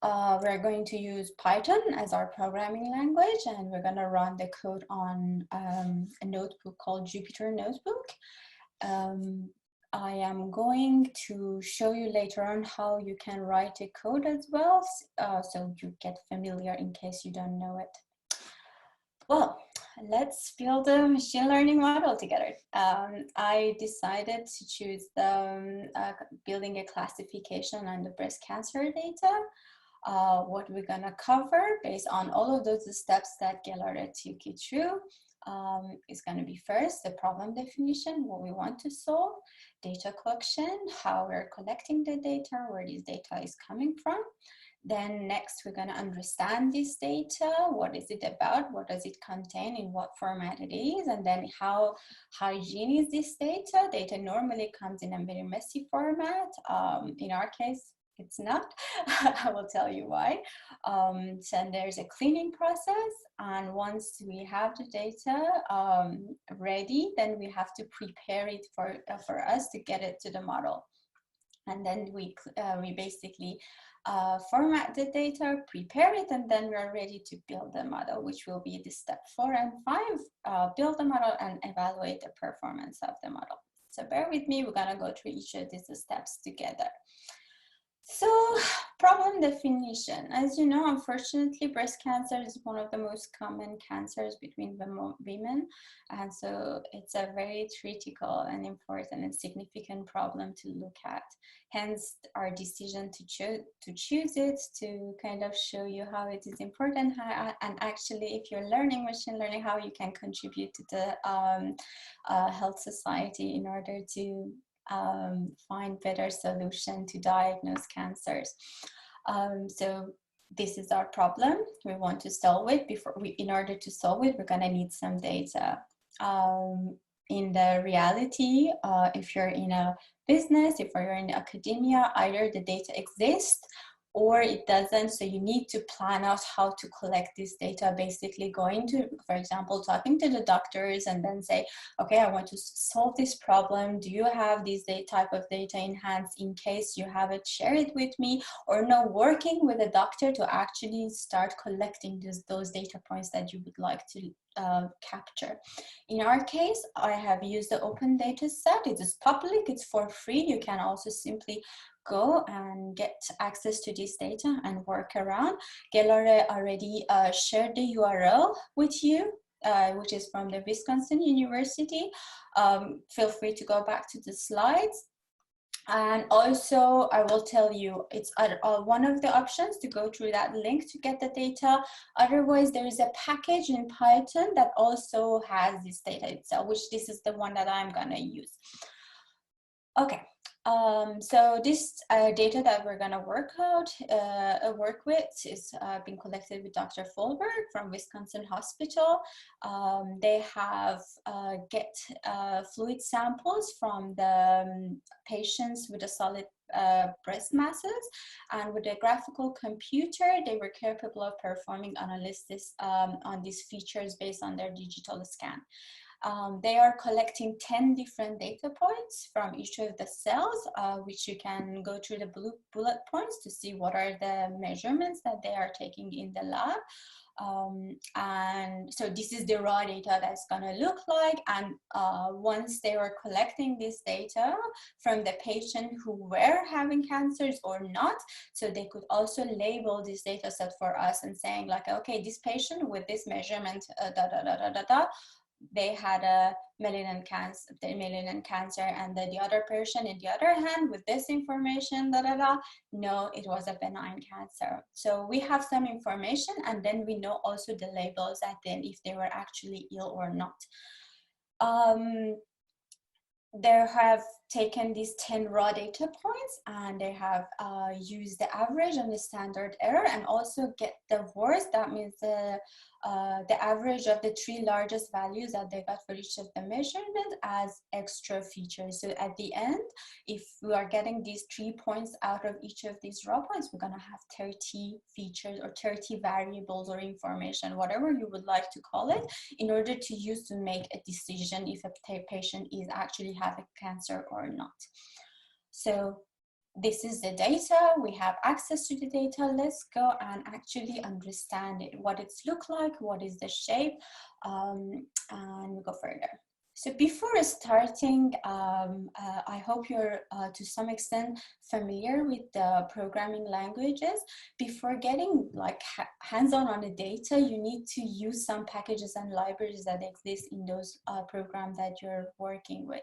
We're going to use Python as our programming language, and we're gonna run the code on a notebook called Jupyter Notebook. I am going to show you later on how you can write a code as well, so you get familiar in case you don't know it. Well, let's build a machine learning model together. I decided to choose the building a classification on the breast cancer data. What we're gonna cover based on all of those steps that Gelareh took you through is gonna be first the problem definition, what we want to solve, data collection, how we're collecting the data, where this data is coming from. Then next, we're going to understand this data. What is it about? What does it contain? In what format it is? And then how hygiene is this data? Data normally comes in a very messy format. In our case, it's not. I will tell you why. So there's a cleaning process. And once we have the data ready, then we have to prepare it for us to get it to the model. And then we basically format the data, prepare it, and then we are ready to build the model, which will be the step 4 and 5, build the model and evaluate the performance of the model. So bear with me, we're gonna go through each of these steps together. So, problem definition. As you know, unfortunately, breast cancer is one of the most common cancers between women. And so it's a very critical and important and significant problem to look at. Hence, our decision to choose it, to kind of show you how it is important, and actually, if you're learning machine learning, how you can contribute to the health society in order to find better solution to diagnose cancers. So this is our problem we want to solve it. In order to solve it, we're going to need some data. In the reality, if you're in a business, if you're in academia, either the data exists or it doesn't. So you need to plan out how to collect this data, basically going to, for example, talking to the doctors and then say, okay, I want to solve this problem. Do you have this type of data in hand? In case you have it, share it with me. Or no, working with a doctor to actually start collecting those data points that you would like to capture. In our case, I have used the open data set. It is public, it's for free. You can also simply go and get access to this data and work around. Gelareh already shared the URL with you, which is from the Wisconsin University. Feel free to go back to the slides. And also, I will tell you, it's one of the options to go through that link to get the data. Otherwise, there is a package in Python that also has this data itself, which this is the one that I'm gonna use. Okay. So this data that we're gonna work with is being collected with Dr. Folberg from Wisconsin Hospital. They have get fluid samples from the patients with a solid breast masses, and with a graphical computer, they were capable of performing analysis on these features based on their digital scan. They are collecting 10 different data points from each of the cells, which you can go through the bullet points to see what are the measurements that they are taking in the lab. And so this is the raw data that's going to look like. And once they were collecting this data from the patient who were having cancers or not, so they could also label this data set for us and saying like, okay, this patient with this measurement, they had a malignant cancer, and the other person, in the other hand, with this information, no, it was a benign cancer. So we have some information, and then we know also the labels at then if they were actually ill or not. They have taken these 10 raw data points, and they have used the average and the standard error, and also get the worst. That means the average of the 3 largest values that they got for each of the measurements as extra features. So at the end, if we are getting these 3 points out of each of these raw points, we're gonna have 30 features or 30 variables or information, whatever you would like to call it, in order to use to make a decision if a patient is actually having cancer or not. So this is the data, we have access to the data. Let's go and actually understand it, what it's look like, what is the shape, and we go further. So before starting, I hope you're to some extent familiar with the programming languages. Before getting like hands-on on the data, you need to use some packages and libraries that exist in those programs that you're working with.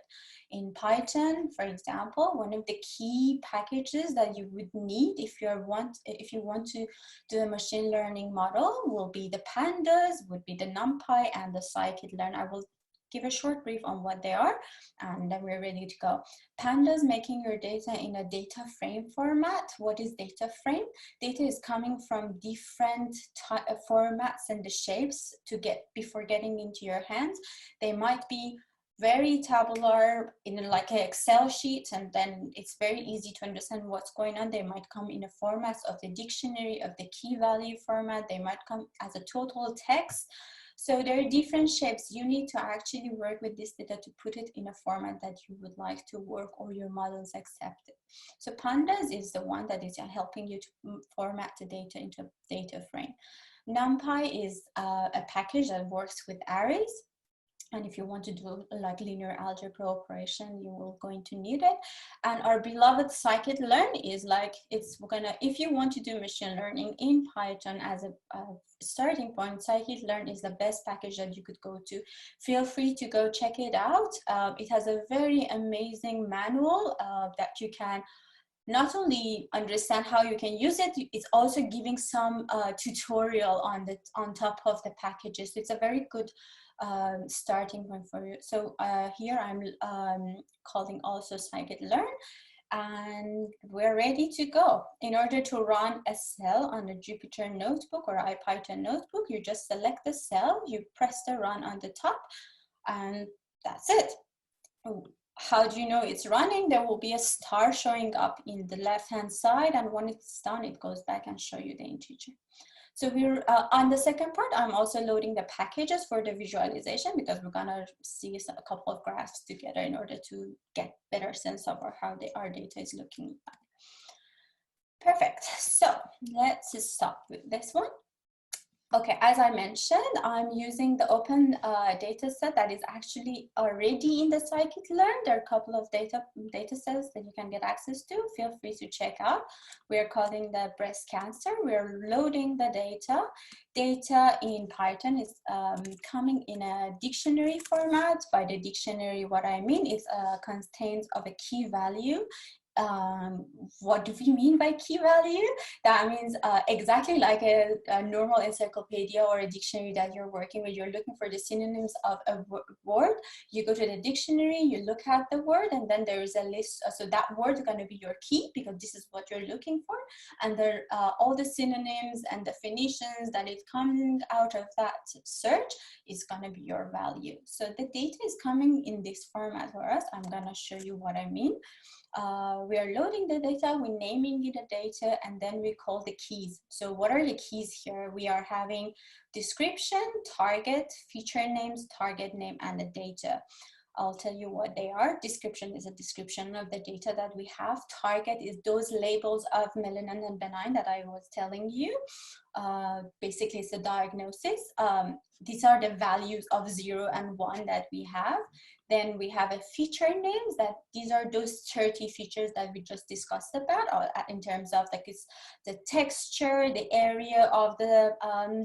In Python, for example, one of the key packages that you would need if you want to do a machine learning model will be the pandas, would be the NumPy, and the scikit-learn. I will give a short brief on what they are, and then we're ready to go. Pandas, making your data in a data frame format. What is data frame? Data is coming from different formats and the shapes before getting into your hands. They might be very tabular in like an Excel sheet, and then it's very easy to understand what's going on. They might come in a format of the dictionary, of the key value format. They might come as a total text. So there are different shapes. You need to actually work with this data to put it in a format that you would like to work or your models accept it. So pandas is the one that is helping you to format the data into a data frame. NumPy is a package that works with arrays. And if you want to do like linear algebra operation, you will going to need it. And our beloved scikit-learn is like, it's gonna, if you want to do machine learning in Python as a starting point, scikit-learn is the best package that you could go to. Feel free to go check it out. It has a very amazing manual that you can not only understand how you can use it, it's also giving some tutorial on top of the packages. So it's a very good starting point for you. So here I'm calling also scikit-learn, and we're ready to go. In order to run a cell on the Jupyter notebook or IPython notebook, you just select the cell, you press the run on the top, and that's it. How do you know it's running? There will be a star showing up in the left-hand side, and when it's done, it goes back and show you the integer. So we're on the second part, I'm also loading the packages for the visualization, because we're gonna see a couple of graphs together in order to get better sense of our data is looking like. Perfect, so let's start with this one. Okay, as I mentioned, I'm using the open data set that is actually already in the scikit-learn. There are a couple of data sets that you can get access to. Feel free to check out. We are calling the breast cancer. We are loading the data. Data in Python is coming in a dictionary format. By the dictionary, what I mean is contains of a key value. What do we mean by key value? That means exactly like a normal encyclopedia or a dictionary that you're working with. You're looking for the synonyms of a word. You go to the dictionary, you look at the word, and then there is a list. So that word is going to be your key, because this is what you're looking for. And there all the synonyms and definitions that is coming out of that search is going to be your value. So the data is coming in this format for us. I'm going to show you what I mean. We are loading the data, we're naming it a data, and then we call the keys. So what are the keys here? We are having description, target, feature names, target name, and the data. I'll tell you what they are. Description is a description of the data that we have. Target is those labels of malignant and benign that I was telling you. Basically, it's a diagnosis. These are the values of 0 and 1 that we have. Then we have a feature names, that these are those 30 features that we just discussed about in terms of like it's the texture, the area of the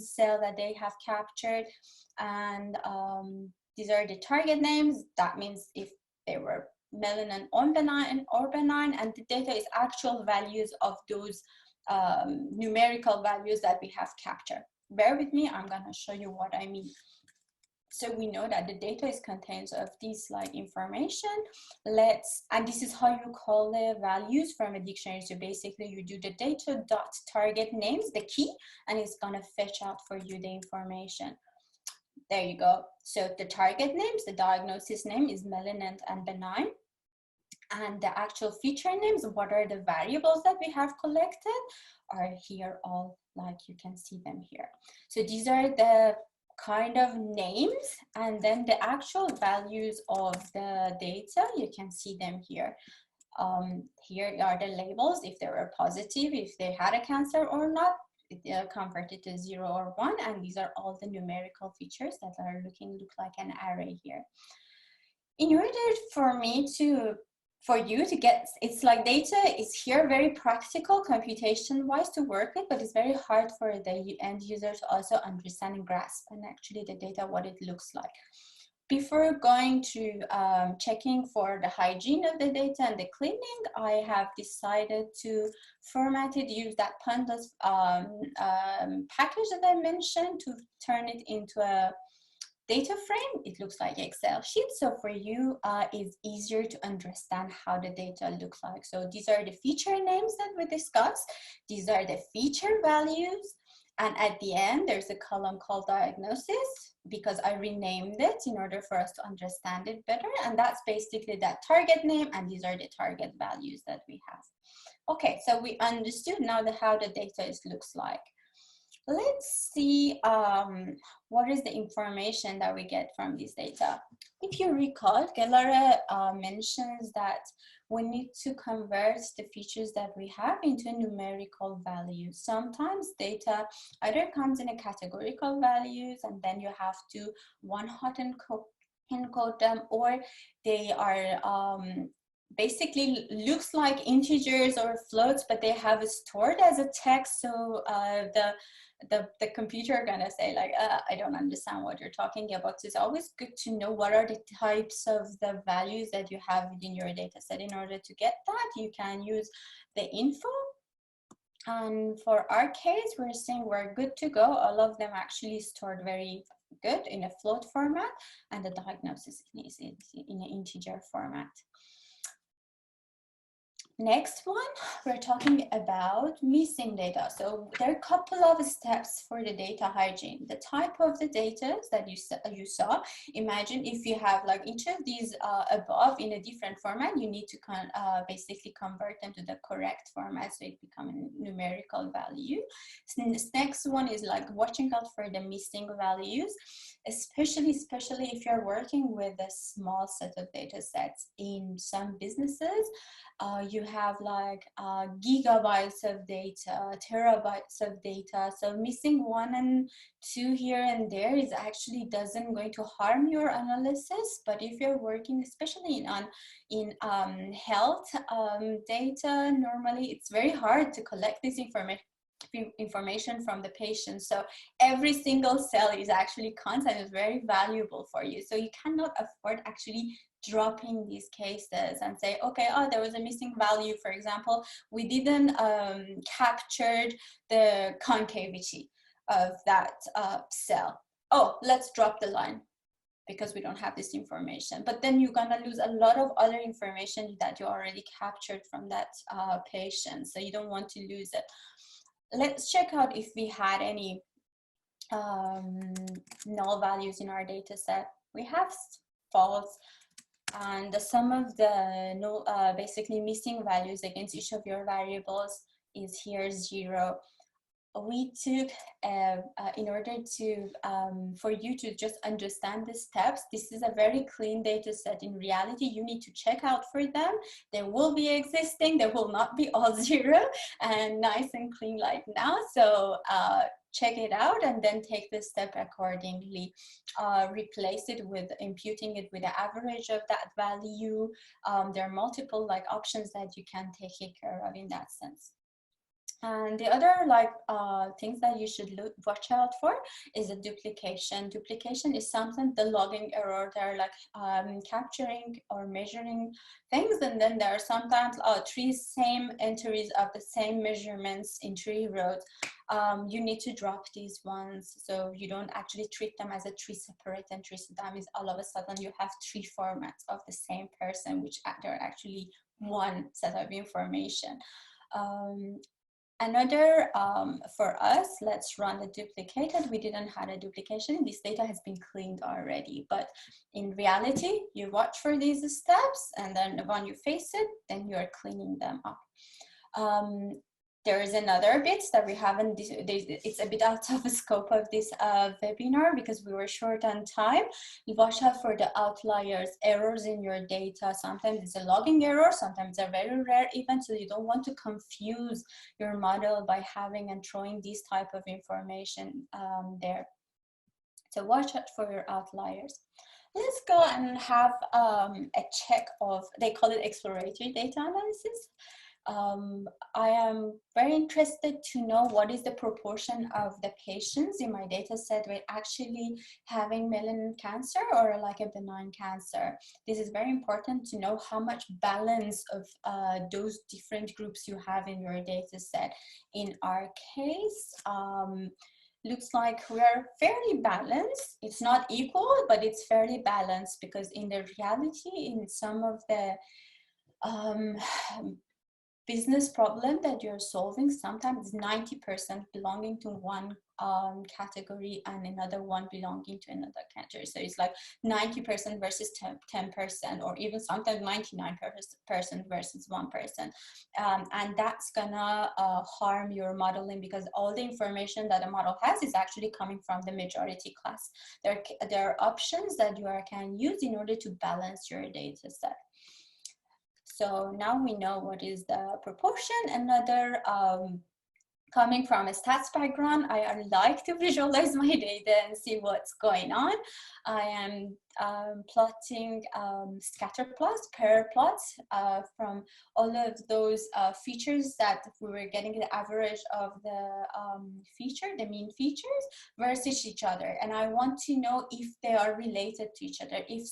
cell that they have captured. And these are the target names. That means if they were malignant or benign, and the data is actual values of those numerical values that we have captured. Bear with me, I'm gonna show you what I mean. So we know that the data is contains of these like information. And this is how you call the values from a dictionary. So basically you do the data dot target names, the key, and it's gonna fetch out for you the information. There you go. So the target names, the diagnosis name is malignant and benign. And the actual feature names, what are the variables that we have collected, are here all like you can see them here. So these are the kind of names, and then the actual values of the data, you can see them here. Here are the labels, if they were positive, if they had a cancer or not, converted to 0 or 1, and these are all the numerical features that are look like an array here. In order for you to get, it's like data is here very practical computation wise to work with, but it's very hard for the end user to also understand and grasp and actually the data, what it looks like. Before going to checking for the hygiene of the data and the cleaning, I have decided to format it, use that pandas package that I mentioned to turn it into a data frame. It looks like Excel sheet. So for you, it's easier to understand how the data looks like. So these are the feature names that we discussed. These are the feature values. And at the end, there's a column called diagnosis, because I renamed it in order for us to understand it better. And that's basically that target name, and these are the target values that we have. Okay, so we understood now how the data looks like. Let's see what is the information that we get from this data. If you recall, Gelareh mentions that we need to convert the features that we have into numerical values. Sometimes data either comes in a categorical values, and then you have to one-hot encode them, or they are basically looks like integers or floats, but they have it stored as a text. So the computer gonna say like, I don't understand what you're talking about. So it's always good to know what are the types of the values that you have within your data set. In order to get that, you can use the info. And for our case, we're saying we're good to go. All of them actually stored very good in a float format, and the diagnosis is in an integer format. Next one, we're talking about missing data. So there are a couple of steps for the data hygiene. The type of the data that you saw, imagine if you have like each of these above in a different format, you need to basically convert them to the correct format so it becomes a numerical value. So this next one is like watching out for the missing values, especially if you're working with a small set of data sets. In some businesses, you have like gigabytes of data, terabytes of data. So missing 1 and 2 here and there is actually doesn't going to harm your analysis. But if you're working, especially in health data, normally it's very hard to collect this information from the patient. So every single cell is actually content, is very valuable for you. So you cannot afford actually dropping these cases and say, okay, oh, there was a missing value. For example, we didn't capture the concavity of that cell. Oh, let's drop the line because we don't have this information. But then you're gonna lose a lot of other information that you already captured from that patient. So you don't want to lose it. Let's check out if we had any null values in our data set. We have false, and the sum of the null, basically missing values against each of your variables is here 0. We took, in order to, for you to just understand the steps, this is a very clean data set. In reality, you need to check out for them. They will be existing, they will not be all 0 and nice and clean like now. So check it out and then take the step accordingly. Replace it with imputing it with the average of that value. There are multiple like options that you can take care of in that sense. And the other like things that you should watch out for is a duplication. Duplication is something, the logging error, they're like capturing or measuring things, and then there are sometimes 3 same entries of the same measurements in 3 rows. You need to drop these ones so you don't actually treat them as a 3 separate entries. So that means all of a sudden you have 3 formats of the same person, which they're actually one set of information. Another, for us, let's run the duplicated. We didn't have a duplication. This data has been cleaned already, but in reality, you watch for these steps, and then when you face it, then you're cleaning them up. There is another bit that we haven't, it's a bit out of the scope of this webinar because we were short on time. You watch out for the outliers, errors in your data. Sometimes it's a logging error, sometimes they're very rare event, so you don't want to confuse your model by having and throwing this type of information there. So watch out for your outliers. Let's go and have a check of, they call it exploratory data analysis. I am very interested to know what is the proportion of the patients in my data set with actually having melanin cancer or like a benign cancer. This is very important to know how much balance of those different groups you have in your data set. In our case, looks like we're fairly balanced. It's not equal, but it's fairly balanced because in the reality, in some of the business problem that you're solving, sometimes 90% belonging to one category and another one belonging to another category. So it's like 90% versus 10%, or even sometimes 99% versus 1%. And that's gonna harm your modeling because all the information that a model has is actually coming from the majority class. There are options that you can use in order to balance your data set. So now we know what is the proportion. Another, coming from a stats background, I like to visualize my data and see what's going on. I am plotting scatter plots, pair plots from all of those features that we were getting the average of the the mean features versus each other. And I want to know if they are related to each other. If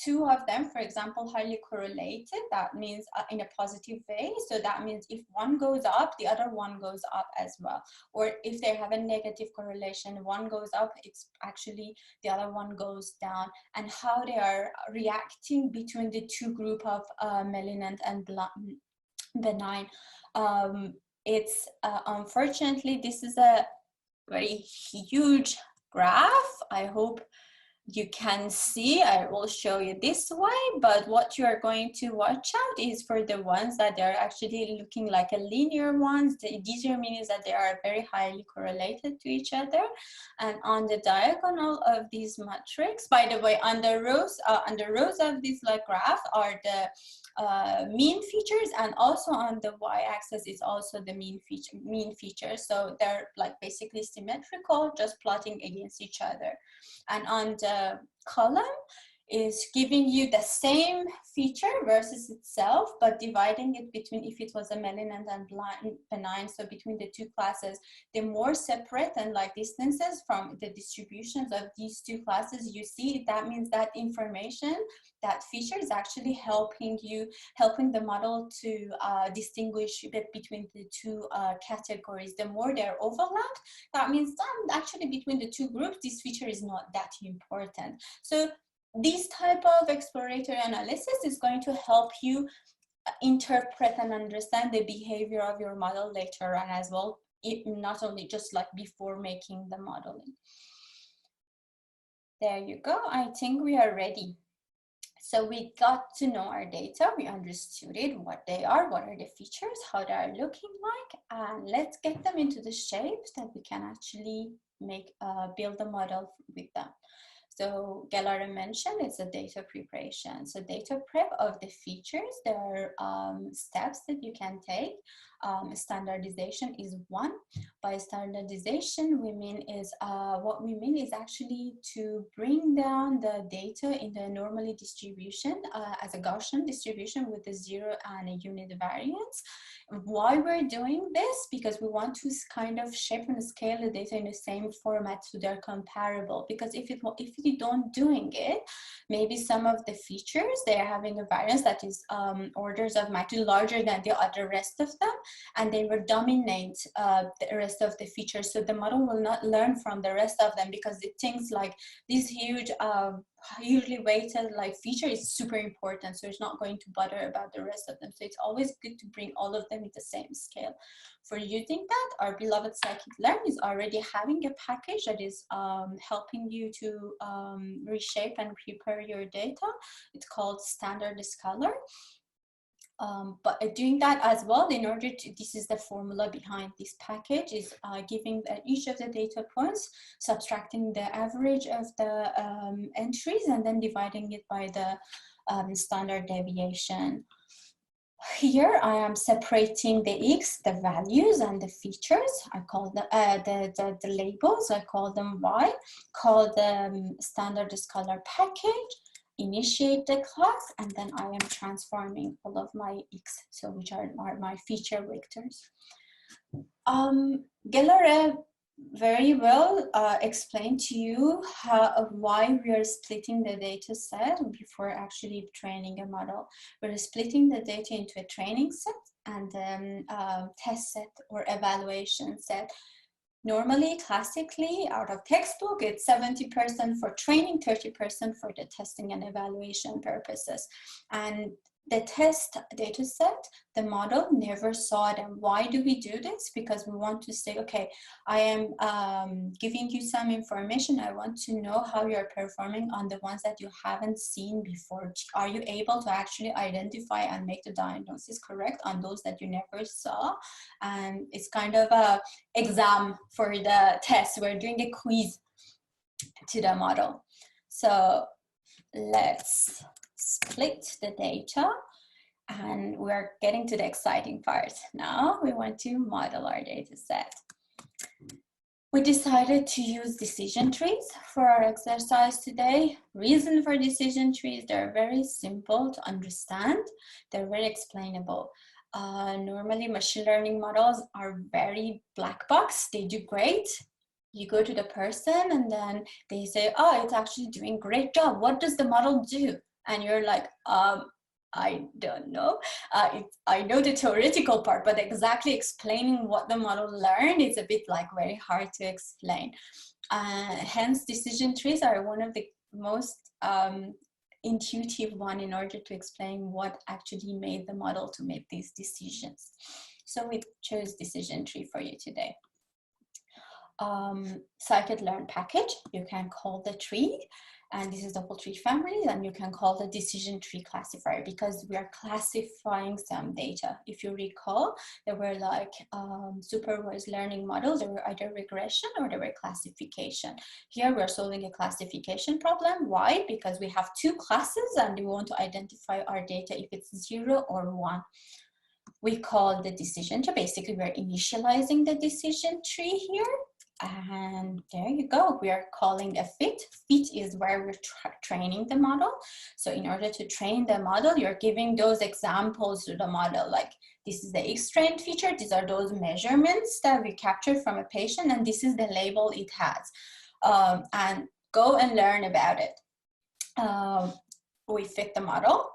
two of them, for example, highly correlated, that means in a positive way. So that means if one goes up, the other one goes up as well. Or if they have a negative correlation, one goes up, it's actually the other one goes down, and how they are reacting between the two group of malignant and benign. It's unfortunately, this is a very huge graph. I hope you can see. I will show you this way, but what you are going to watch out is for the ones that they're actually looking like a linear ones. These means that they are very highly correlated to each other. And on the diagonal of these matrix, by the way, on the rows of this like graph are the mean features, and also on the y-axis is also the mean features. So they're like basically symmetrical, just plotting against each other. And on the column is giving you the same feature versus itself, but dividing it between if it was a malignant and benign. So between the two classes, the more separate and like distances from the distributions of these two classes you see, that means that information, that feature is actually helping the model to distinguish between the two categories. The more they're overlapped, that means that actually between the two groups, this feature is not that important. So this type of exploratory analysis is going to help you interpret and understand the behavior of your model later on as well, not only just like before making the modeling. There you go. I think we are ready. So we got to know our data, we understood it, what they are, what are the features, how they are looking like, and let's get them into the shapes that we can actually make build a model with them. So Gelareh mentioned it's a data preparation. So data prep of the features, there are steps that you can take. Standardization is one. By standardization, what we mean is actually to bring down the data in the normally distribution as a Gaussian distribution with a 0 and a unit variance. Why we're doing this? Because we want to kind of shape and scale the data in the same format so they're comparable. Because if you don't doing it, maybe some of the features, they're having a variance that is orders of magnitude larger than the other rest of them, and they will dominate the rest of the features. So the model will not learn from the rest of them because it thinks like this huge, hugely weighted like feature is super important. So it's not going to bother about the rest of them. So it's always good to bring all of them in the same scale. For using that, our beloved scikit-learn is already having a package that is helping you to reshape and prepare your data. It's called Standard Scholar. But doing that as well, in order to, this is the formula behind this package, is giving each of the data points, subtracting the average of the entries, and then dividing it by the standard deviation. Here I am separating the X, the values, and the features. I call them the labels, I call them Y, call them Standard Scholar package, initiate the class, and then I am transforming all of my X, so which are my feature vectors. Gelareh very well explained to you why we are splitting the data set before actually training a model. We're splitting the data into a training set and then test set or evaluation set. Normally, classically, out of textbook, it's 70% for training, 30% for the testing and evaluation purposes. And the test data set, the model never saw them. Why do we do this? Because we want to say, okay, I am giving you some information. I want to know how you're performing on the ones that you haven't seen before. Are you able to actually identify and make the diagnosis correct on those that you never saw? And it's kind of a exam for the test. We're doing a quiz to the model. So let's split the data, and we're getting to the exciting part now. We want to model our data set. We decided to use decision trees for our exercise today. Reason for decision trees, they're very simple to understand. They're very explainable. Normally machine learning models are very black box. They do great. You go to the person and then they say, oh, it's actually doing great job. What does the model do? And you're like, I don't know. I know the theoretical part, but exactly explaining what the model learned is a bit like very hard to explain. Hence, decision trees are one of the most intuitive one in order to explain what actually made the model to make these decisions. So we chose decision tree for you today. Scikit-learn package, you can call the tree, and this is the whole tree family, and you can call the decision tree classifier because we are classifying some data. If you recall, there were like supervised learning models. There were either regression or there were classification. Here we're solving a classification problem. Why? Because we have two classes and we want to identify our data if it's 0 or 1. We call the decision tree. Basically, we're initializing the decision tree here. And there you go. We are calling a fit. Fit is where we're training the model. So in order to train the model, you're giving those examples to the model. Like, this is the X-trained feature. These are those measurements that we captured from a patient. And this is the label it has. And go and learn about it. We fit the model.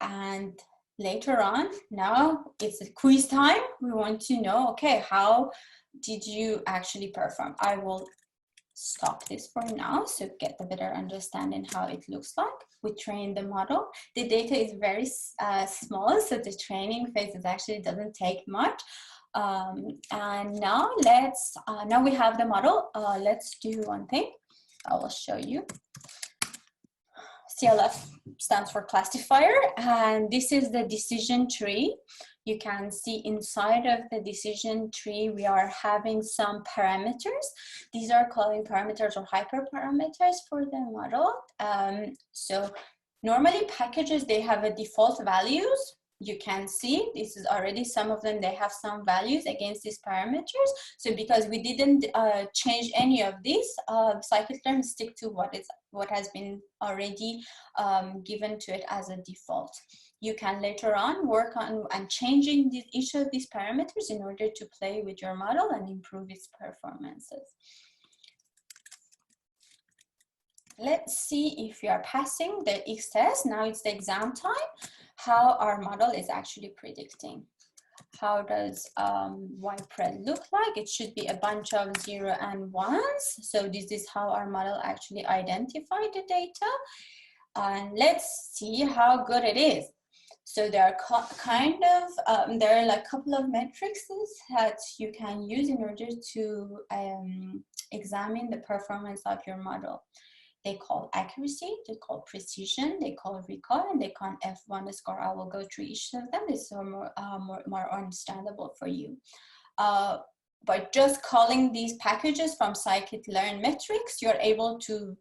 And later on, now it's a quiz time. We want to know, okay, how did you actually perform? I will stop this for now so get a better understanding how it looks like. We train the model. The data is very small, so the training phase actually doesn't take much. And now now we have the model. Let's do one thing. I will show you. CLF stands for classifier, and this is the decision tree. You can see inside of the decision tree, we are having some parameters. These are calling parameters or hyperparameters for the model. So normally packages, they have a default values. You can see this is already some of them, they have some values against these parameters. So because we didn't change any of these, scikit-learn stick to what has been already given to it as a default. You can later on work on and changing each of these parameters in order to play with your model and improve its performances. Let's see if you are passing the X test. Now it's the exam time. How our model is actually predicting. How does YPRED look like? It should be a bunch of 0 and 1s. So this is how our model actually identified the data. And let's see how good it is. So there are there are like a couple of metrics that you can use in order to examine the performance of your model. They call accuracy, they call precision, they call recall, and they call F1 score. I will go through each of them. It's more understandable for you. By just calling these packages from scikit-learn metrics, you're able to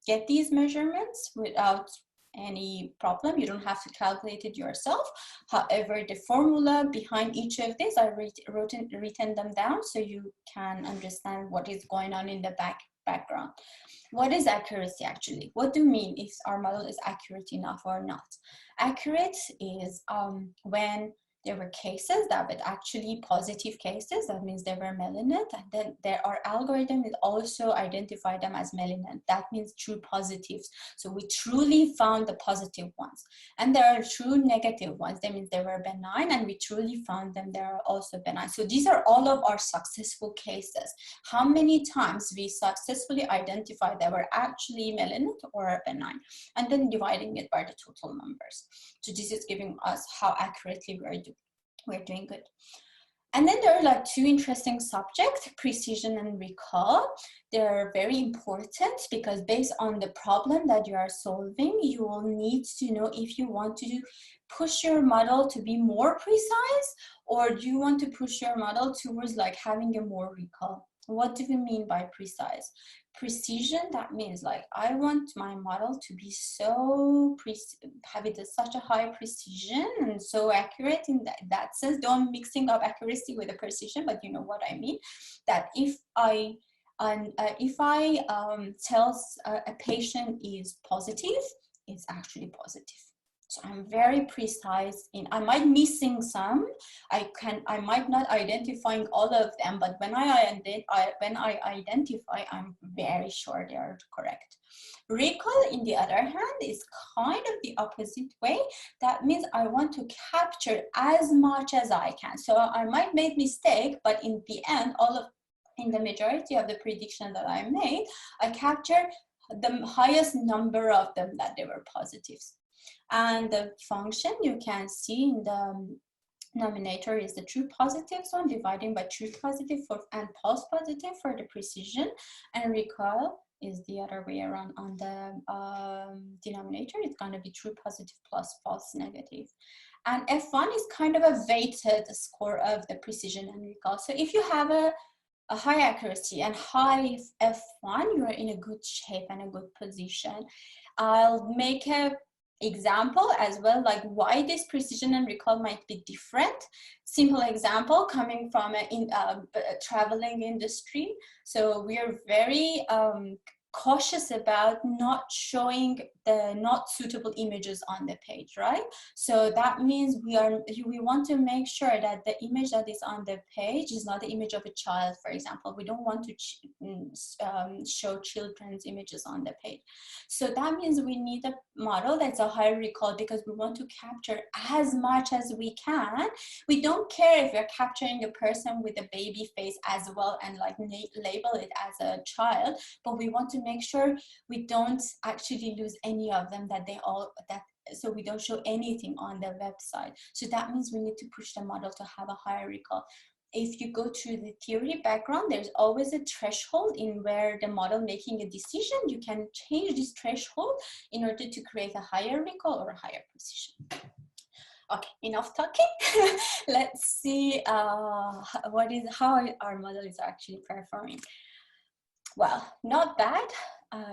get these measurements without any problem. You don't have to calculate it yourself. However, the formula behind each of these, I written them down so you can understand what is going on in the background. What is accuracy actually? What do you mean if our model is accurate enough or not? Accurate is when there were cases that were actually positive cases. That means they were malignant, and then our algorithm will also identify them as malignant. That means true positives. So we truly found the positive ones. And there are true negative ones. That means they were benign, and we truly found them. They are also benign. So these are all of our successful cases. How many times we successfully identified they were actually malignant or benign, and then dividing it by the total numbers. So this is giving us how accurately we're doing good. And then there are like two interesting subjects, precision and recall. They're very important because based on the problem that you are solving, you will need to know if you want to push your model to be more precise, or do you want to push your model towards like having a more recall. What do we mean by precise? Precision, that means like I want my model to be so have it at such a high precision and so accurate in that sense. Don't mixing up accuracy with the precision, but you know what I mean. That if I tell a patient is positive, it's actually positive. So I'm very precise in, I might missing some, I might not identifying all of them, but when I identify, I'm very sure they are correct. Recall, in the other hand, is kind of the opposite way. That means I want to capture as much as I can. So I might make mistake, but in the end, in the majority of the prediction that I made, I capture the highest number of them that they were positives. And the function you can see in the denominator is the true positives one, dividing by true positive and false positive for the precision, and recall is the other way around. On the denominator, it's going to be true positive plus false negative. And F1 is kind of a weighted score of the precision and recall. So if you have a high accuracy and high F1, you're in a good shape and a good position. I'll make a example as well, like why this precision and recall might be different. Simple example coming from a traveling industry. So we are very cautious about not showing the not suitable images on the page, right? So that means we want to make sure that the image that is on the page is not the image of a child, for example. We don't want to show children's images on the page. So that means we need a model that's a high recall, because we want to capture as much as we can. We don't care if we're capturing a person with a baby face as well and like label it as a child, but we want to make sure we don't actually lose any of them, so we don't show anything on the website. So that means we need to push the model to have a higher recall. If you go through the theory background, there's always a threshold in where the model making a decision. You can change this threshold in order to create a higher recall or a higher precision. Okay, enough talking. Let's see how our model is actually performing. Well, not bad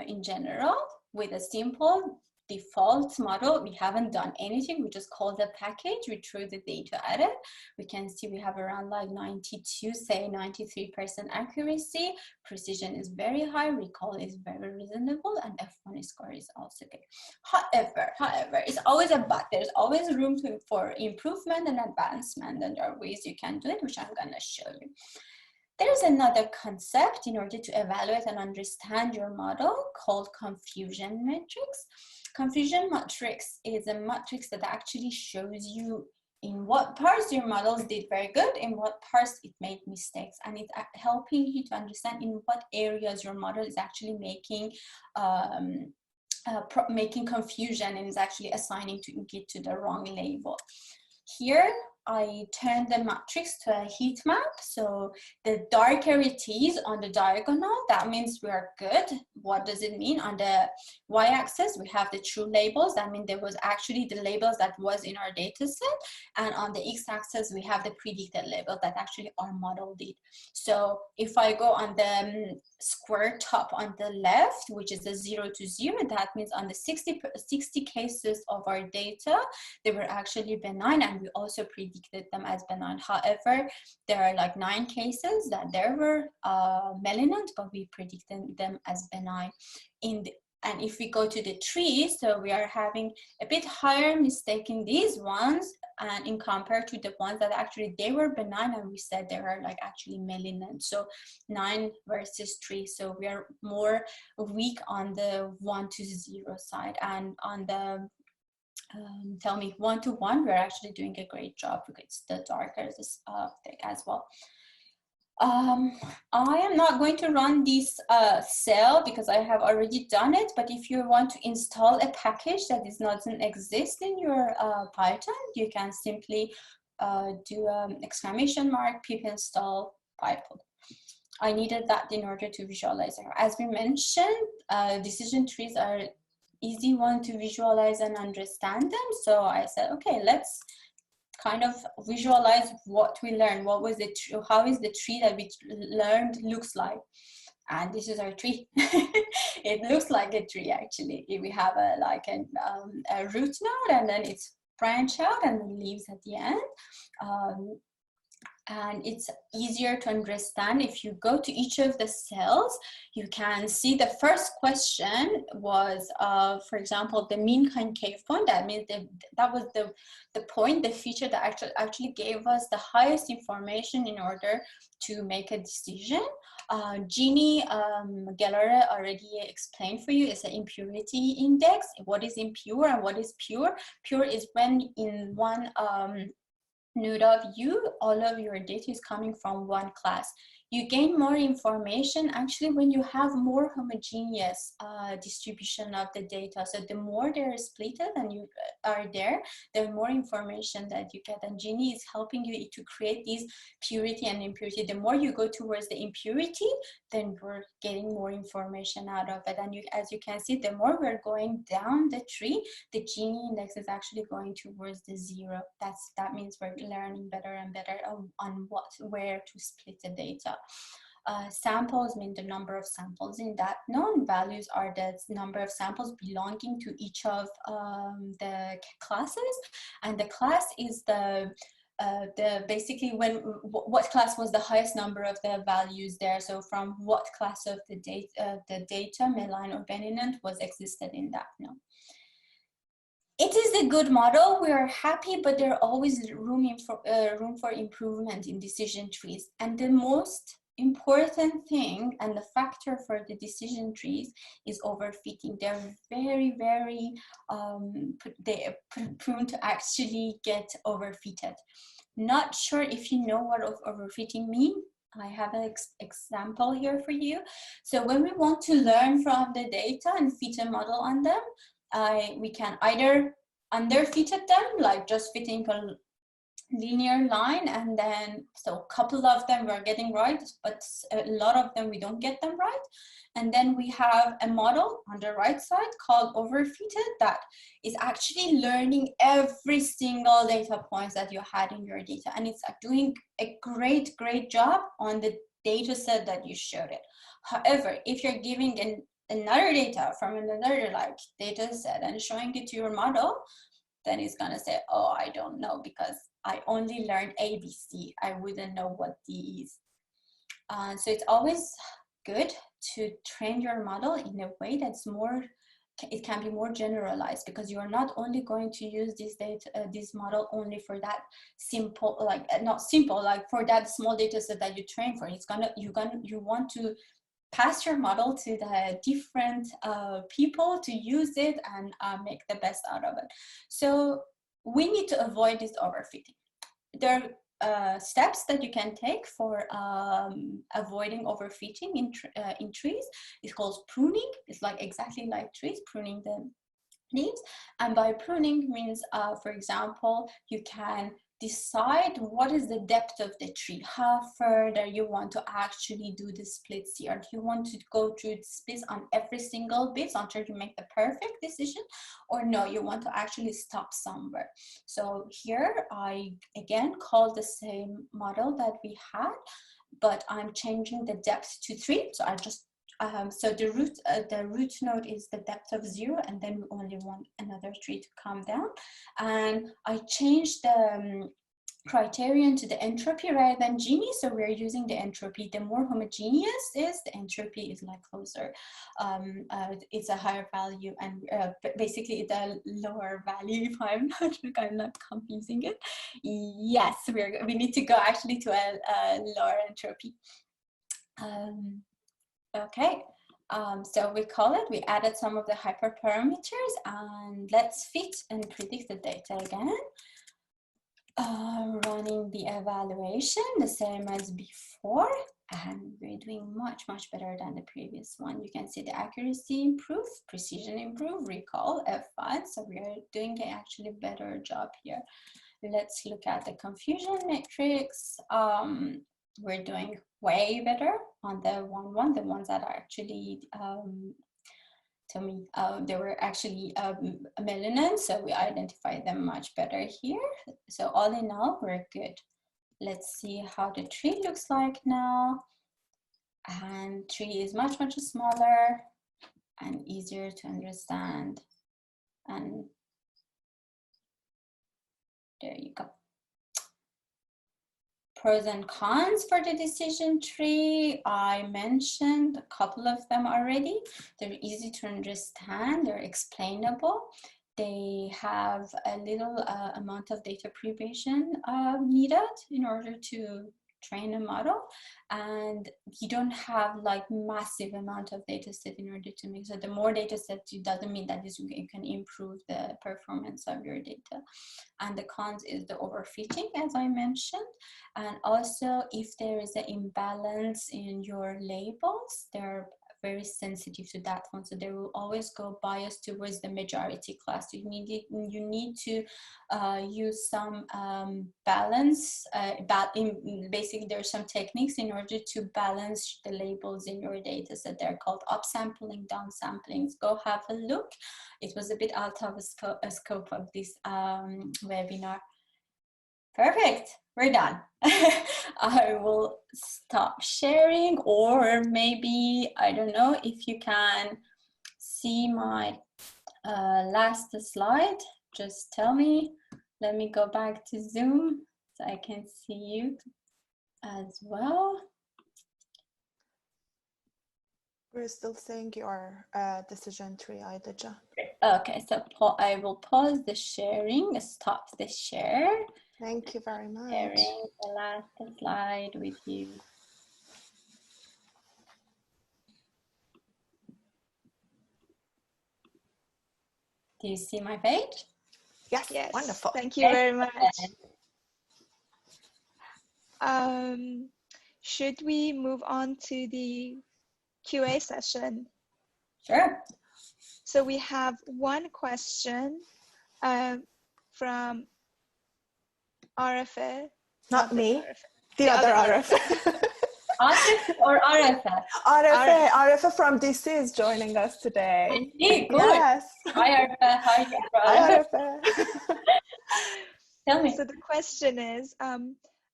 in general. With a simple default model, we haven't done anything. We just called the package, we threw the data at it. We can see we have around like 92, say 93% accuracy. Precision is very high, recall is very reasonable, and F1 score is also good. However, it's always a but. There's always room for improvement and advancement, and there are ways you can do it, which I'm gonna show you. There's another concept in order to evaluate and understand your model called confusion matrix. Confusion matrix is a matrix that actually shows you in what parts your models did very good, in what parts it made mistakes, and it's helping you to understand in what areas your model is actually making confusion and is actually assigning it to the wrong label. Here, I turned the matrix to a heat map. So the darker it is on the diagonal, that means we are good. What does it mean? On the y-axis, we have the true labels. That means there was actually the labels that was in our data set. And on the x-axis, we have the predicted label that actually our model did. So if I go on the square top on the left, which is a 0 to 0, that means on the 60 cases of our data, they were actually benign, and we also predicted them as benign. However, there are like 9 cases that there were malignant, but we predicted them as benign. And if we go to the trees, so we are having a bit higher mistake in these ones, and in compared to the ones that actually they were benign, and we said they are like actually malignant. So 9 versus 3. So we are more weak on the 1 to 0 side, and on the tell me 1 to 1, we're actually doing a great job because the darker this as well. I am not going to run this cell because I have already done it, but if you want to install a package that doesn't exist in your Python, you can simply do exclamation mark pip install Python. I needed that in order to visualize it. As we mentioned, decision trees are easy one to visualize and understand them. So I said, okay, let's kind of visualize what we learned, what was the how is the tree that we learned looks like. And this is our tree. It looks like a tree actually. We have a root node, and then it's branch out and then leaves at the end. And it's easier to understand if you go to each of the cells. You can see the first question was, for example, the mean concave point. That means that was the point, the feature that actually gave us the highest information in order to make a decision. Jeannie Gelareh already explained for you, it's an impurity index. What is impure and what is pure? Pure is when in one node of you, all of your data is coming from one class. You gain more information actually when you have more homogeneous distribution of the data. So the more they're splitted and you are there, the more information that you get. And Ginny is helping you to create these purity and impurity. The more you go towards the impurity, then we're getting more information out of it. And as you can see, the more we're going down the tree, the Gini index is actually going towards the 0. That means we're learning better and better on where to split the data. Samples mean the number of samples in that node. Values are the number of samples belonging to each of the classes, and the class is basically what class was the highest number of the values there. So from what class of the data, malign or benignant, was existed in that node. It is a good model. We are happy, but there are always room for improvement in decision trees. And the most important thing and the factor for the decision trees is overfitting. They're very, very prone to actually get overfitted. Not sure if you know what overfitting means. I have an example here for you. So when we want to learn from the data and fit a model on them, we can either underfit them, like just fitting a linear line, and then so a couple of them we're getting right, but a lot of them we don't get them right. And then we have a model on the right side called overfitted that is actually learning every single data points that you had in your data, and it's doing a great job on the data set that you showed it. However, if you're giving another data from another data set and showing it to your model, then it's gonna say, oh, I don't know because I only learned ABC. I wouldn't know what D is. So it's always good to train your model in a way that's it can be more generalized, because you are not only going to use this model only for that simple, for that small data set that you train for. You want to pass your model to the different people to use it and make the best out of it. So we need to avoid this overfitting. There are steps that you can take for avoiding overfitting in trees. It's called pruning. It's exactly like trees, pruning the leaves. And by pruning means, for example, you can decide what is the depth of the tree, how further you want to actually do the splits here. Do you want to go through the splits on every single bit until you make the perfect decision, or no, you want to actually stop somewhere? So here I again call the same model that we had, but I'm changing the depth to 3. So I just so the root node is the depth of 0, and then we only want another tree to come down. And I changed the criterion to the entropy rather than Gini. So we're using the entropy. The more homogeneous is, the entropy is closer. It's a higher value, and basically the lower value, if I'm not confusing it. Yes, we need to go actually to a lower entropy. Okay, so we added some of the hyperparameters, and let's fit and predict the data again. Running the evaluation the same as before, and we're doing much better than the previous one. You can see the accuracy improve, precision improve, recall F5. So we are doing actually better job here. Let's look at the confusion matrix. We're doing way better on the the ones that are actually to me. They were actually melanin, so we identified them much better here. So all in all, we're good. Let's see how the tree looks like now. And tree is much, much smaller and easier to understand. And there you go. Pros and cons for the decision tree. I mentioned a couple of them already. They're easy to understand, they're explainable. They have a little amount of data preparation needed in order to train a model, and you don't have like massive amount of data set in order to make. So the more data sets, it doesn't mean that you can improve the performance of your data. And the cons is the overfitting, as I mentioned. And also, if there is an imbalance in your labels, they're very sensitive to that one. So they will always go biased towards the majority class. You need to use some balance. Basically, there are some techniques in order to balance the labels in your data set. They're called upsampling, downsamplings. Go have a look. It was a bit out of a scope of this webinar. Perfect, we're done. I will stop sharing, or maybe, I don't know if you can see my last slide. Just tell me. Let me go back to Zoom so I can see you as well. We're still seeing your decision tree, Aida. Okay, so I will pause the sharing, stop the share. Thank you very much. Sharing the last slide with you. Do you see my page? Yes, Yes, wonderful. Thank you very much. Should we move on to the QA session? Sure. So we have one question from Arafah. Not me, Arafah. the other Arafah. Arafah or Arafah? Arafah from DC is joining us today. Indeed, good. Yes. Hi Arafah, hi Arafah. Hi Arafah. Tell me. So the question is,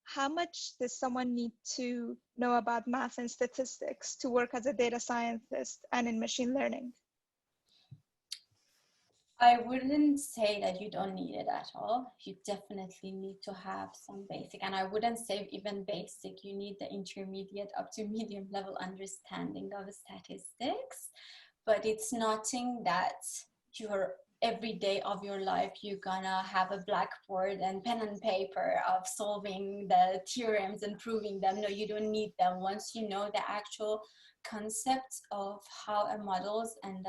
how much does someone need to know about math and statistics to work as a data scientist and in machine learning? I wouldn't say that you don't need it at all. You definitely need to have some basic, and I wouldn't say even basic. You need the intermediate up to medium level understanding of statistics, but it's nothing that you're every day of your life you're gonna have a blackboard and pen and paper of solving the theorems and proving them. No, you don't need them. Once you know the actual concepts of how a models and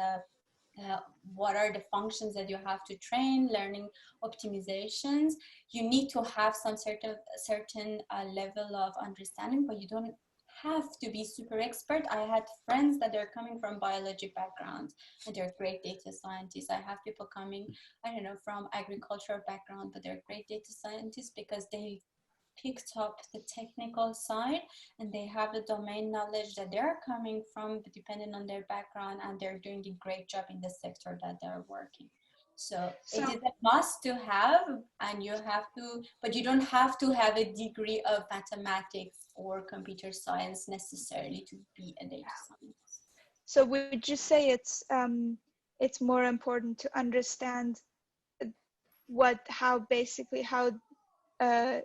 what are the functions that you have to train, learning optimizations, you need to have some certain level of understanding, but you don't have to be super expert. I had friends that are coming from biology backgrounds and they're great data scientists. I have people coming, I don't know, from agricultural background, but they're great data scientists because they picked up the technical side and they have the domain knowledge that they're coming from depending on their background, and they're doing a great job in the sector that they're working. So it is a must to have, and you have to, but you don't have to have a degree of mathematics or computer science necessarily to be a data scientist. So would you say it's more important to understand how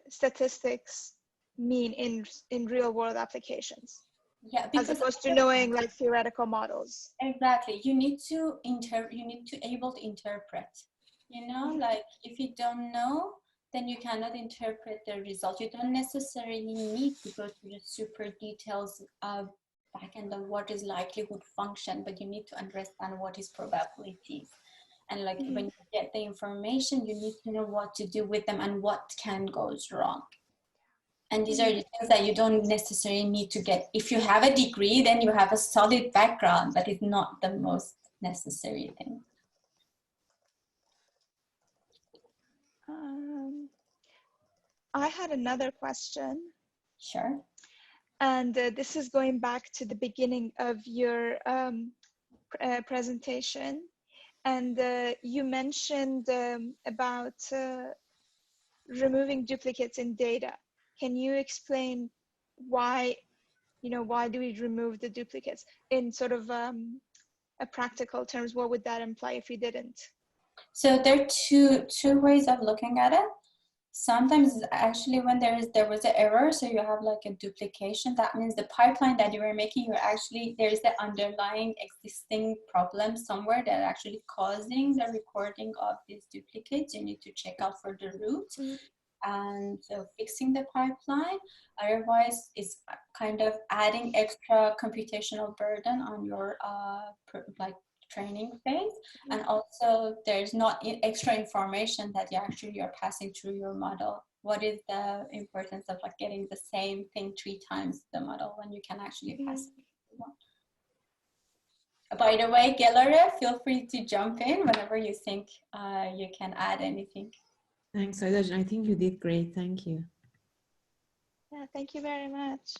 statistics mean in real world applications? Yeah, because as opposed to knowing like theoretical models. Exactly. You need to able to interpret, you know, like if you don't know, then you cannot interpret the result. You don't necessarily need to go to the super details of back end of what is likelihood function, but you need to understand what is probabilities. And like when you get the information, you need to know what to do with them and what can goes wrong. And these are the things that you don't necessarily need to get. If you have a degree, then you have a solid background, but it's not the most necessary thing. I had another question. Sure. And this is going back to the beginning of your presentation, and you mentioned about removing duplicates in data. Can you explain why, why do we remove the duplicates in sort of a practical terms? What would that imply if we didn't? So there are two ways of looking at it. Sometimes actually when there was an error, so you have like a duplication, that means the pipeline that you were making, there is the underlying existing problem somewhere that actually causing the recording of these duplicates. You need to check out for the root. And so fixing the pipeline. Otherwise, it's kind of adding extra computational burden on your training phase. And also there's not extra information that you're passing through your model. What is the importance of like getting the same thing 3 times the model when you can actually pass it through? By the way, Gelareh, feel free to jump in whenever you think you can add anything. Thanks, Aida. I think you did great. Thank you. Yeah, thank you very much.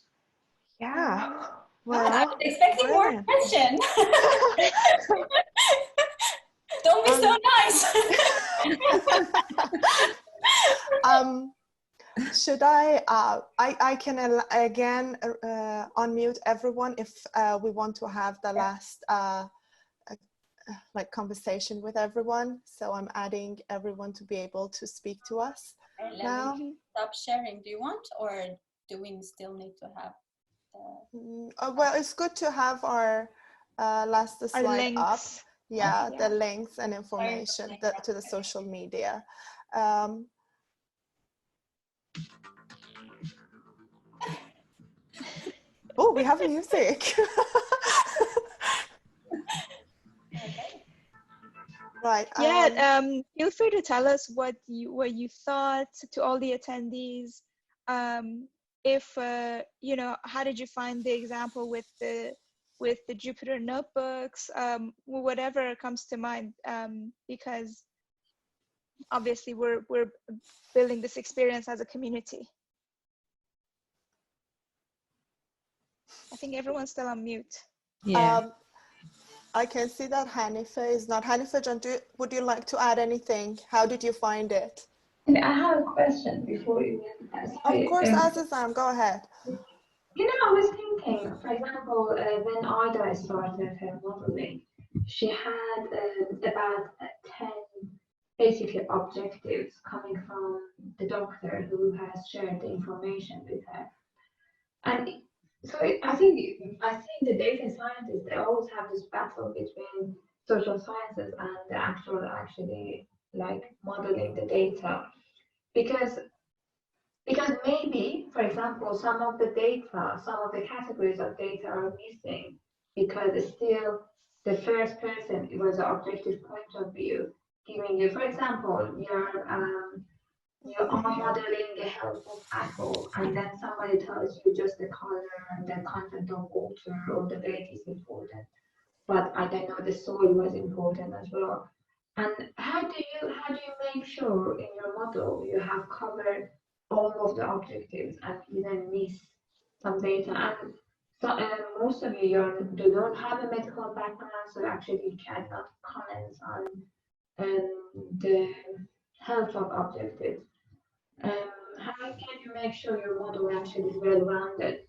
Yeah. Well, I was expecting brilliant. more questions. Don't be so nice. Should I can again unmute everyone if we want to have the last conversation with everyone. So I'm adding everyone to be able to speak to us now. Stop sharing. Do you want, or do we still need to have? Well, it's good to have our last slide up. Yeah, the links and information to the social media. Oh, we have music. Right. Yeah. Feel free to tell us what you thought to all the attendees. If how did you find the example with the Jupyter notebooks? Whatever comes to mind, because obviously we're building this experience as a community. I think everyone's still on mute. Yeah. I can see that Hanifa is not. Hanifa, would you like to add anything? How did you find it? I have a question before you. Of course, Azizam, go ahead. I was thinking, for example, when Aida started her modeling, she had about 10 basically objectives coming from the doctor who has shared the information with her. And so I think the data scientists, they always have this battle between social sciences and the actually like modeling the data, because maybe, for example, some of the categories of data are missing because still the first person, it was an objective point of view, giving you, for example, you are modeling the health of apple, and then somebody tells you just the color and the content of water or the weight is important, but I don't know the soil was important as well. And how do you make sure in your model you have covered all of the objectives and even miss some data? And so, most of you don't have a medical background, so actually you cannot comment on the health of objectives. How can you make sure your model actually is well-rounded?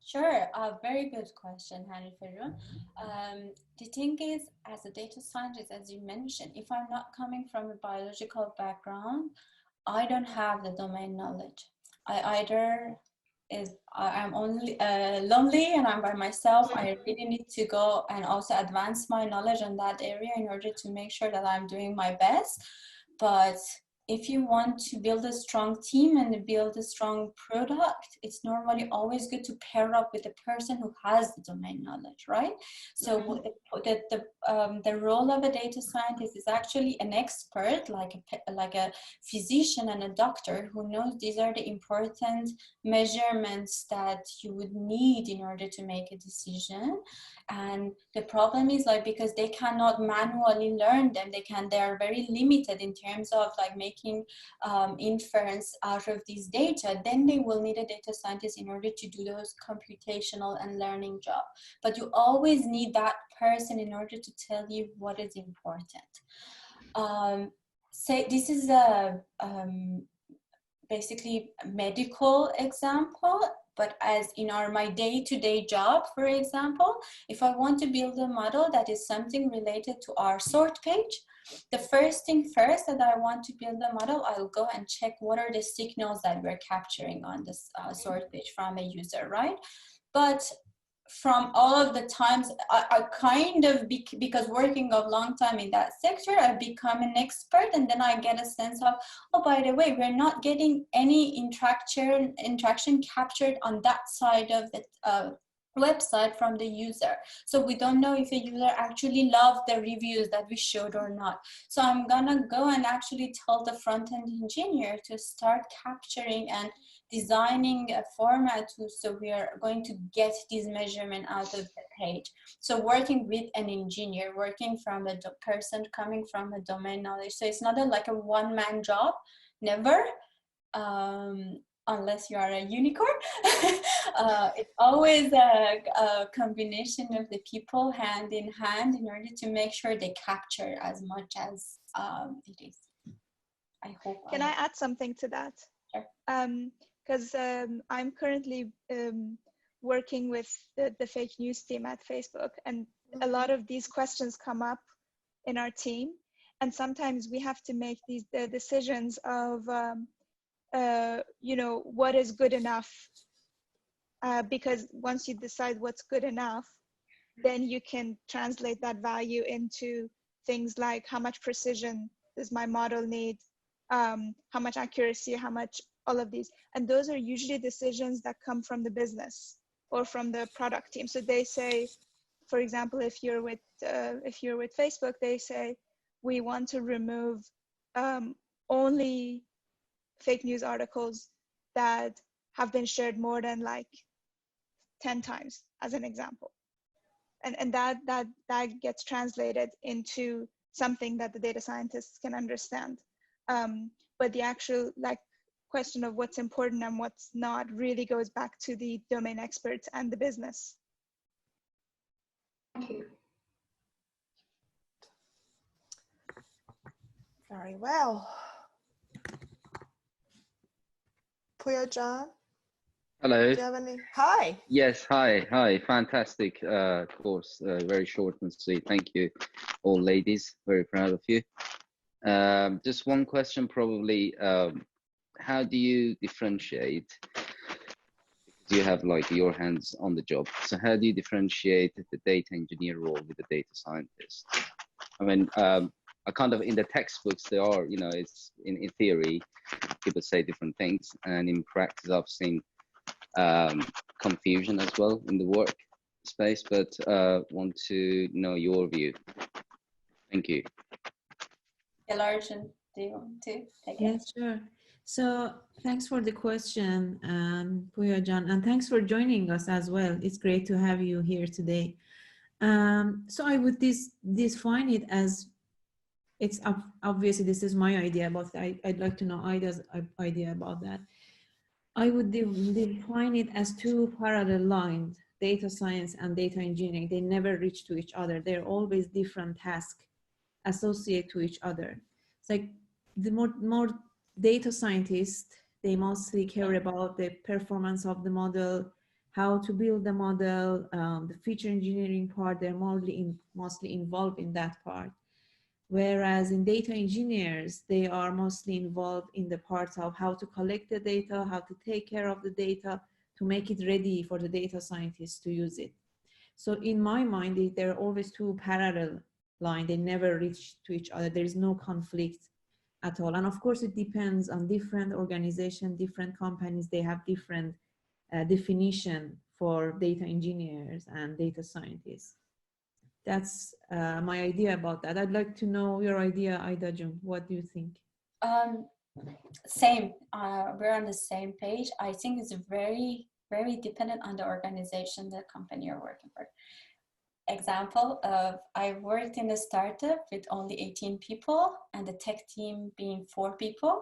Sure, very good question, Hanifa. The thing is, as a data scientist, as you mentioned, if I'm not coming from a biological background, I don't have the domain knowledge. I'm only lonely and I'm by myself. I really need to go and also advance my knowledge in that area in order to make sure that I'm doing my best. But if you want to build a strong team and build a strong product, it's normally always good to pair up with a person who has the domain knowledge, right? So the the role of a data scientist is actually an expert, like a physician and a doctor who knows these are the important measurements that you would need in order to make a decision. And the problem is, like, because they cannot manually learn them, they are very limited in terms of like making inference out of these data, then they will need a data scientist in order to do those computational and learning job. But you always need that person in order to tell you what is important. Say this is a basically a medical example, but as in my day-to-day job, for example, if I want to build a model that is something related to our sort page, the first thing first that I want to build a model, I'll go and check what are the signals that we're capturing on this sort page from a user, right? But from all of the times, I kind of, because working a long time in that sector, I become an expert, and then I get a sense of, oh, by the way, we're not getting any interaction captured on that side of the website from the user. So we don't know if a user actually loved the reviews that we showed or not. So I'm gonna go and actually tell the front-end engineer to start capturing and designing a format so we are going to get these measurements out of the page. So working with an engineer, working from a person coming from a domain knowledge. So it's not like a one-man job, never. Unless you are a unicorn. It's always a combination of the people hand in hand in order to make sure they capture as much as it is. I hope. Can I add something to that? Sure. Because I'm currently working with the fake news team at Facebook, and a lot of these questions come up in our team, and sometimes we have to make the decisions of you know, what is good enough, because once you decide what's good enough, then you can translate that value into things like how much precision does my model need, how much accuracy, how much, all of these. And those are usually decisions that come from the business or from the product team. So they say, for example, if you're with Facebook, they say, we want to remove only fake news articles that have been shared more than like 10 times, as an example. And that gets translated into something that the data scientists can understand. But the actual like question of what's important and what's not really goes back to the domain experts and the business. Thank you. Very well. Puya John? Hello. Do you have any? Hi. Yes, hi. Fantastic course, very short and sweet. Thank you, all ladies. Very proud of you. Just one question, probably. How do you differentiate? Because you have like your hands on the job. So how do you differentiate the data engineer role with the data scientist? I mean, I kind of, in the textbooks, there are, you know, it's in theory, people say different things, and in practice, I've seen confusion as well in the work space, but want to know your view. Thank you. Gelareh, do you want to take it? Yes, sure. So thanks for the question, Puya-Jan, and thanks for joining us as well. It's great to have you here today. So I would define it as, it's obviously this is my idea about that. I'd like to know Aida's idea about that. I would define it as two parallel lines, data science and data engineering. They never reach to each other. They're always different tasks associated to each other. It's like the more data scientists, they mostly care about the performance of the model, how to build the model, the feature engineering part, they're mostly involved in that part. Whereas in data engineers, they are mostly involved in the parts of how to collect the data, how to take care of the data, to make it ready for the data scientists to use it. So in my mind, there are always two parallel lines. They never reach to each other. There is no conflict at all. And of course, it depends on different organizations, different companies. They have different definition for data engineers and data scientists. That's my idea about that. I'd like to know your idea, Aida Jun. What do you think? Same. We're on the same page. I think it's very, very dependent on the organization, the company you're working for. Example of, I worked in a startup with only 18 people and the tech team being 4 people.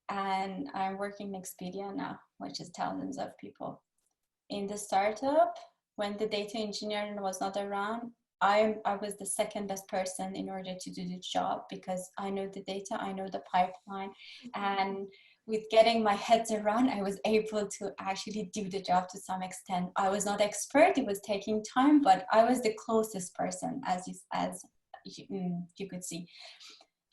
And I'm working in Expedia now, which is thousands of people. In the startup, when the data engineer was not around, I was the second best person in order to do the job, because I know the data, I know the pipeline, and with getting my head around, I was able to actually do the job to some extent. I was not expert, it was taking time, but I was the closest person, as you could see.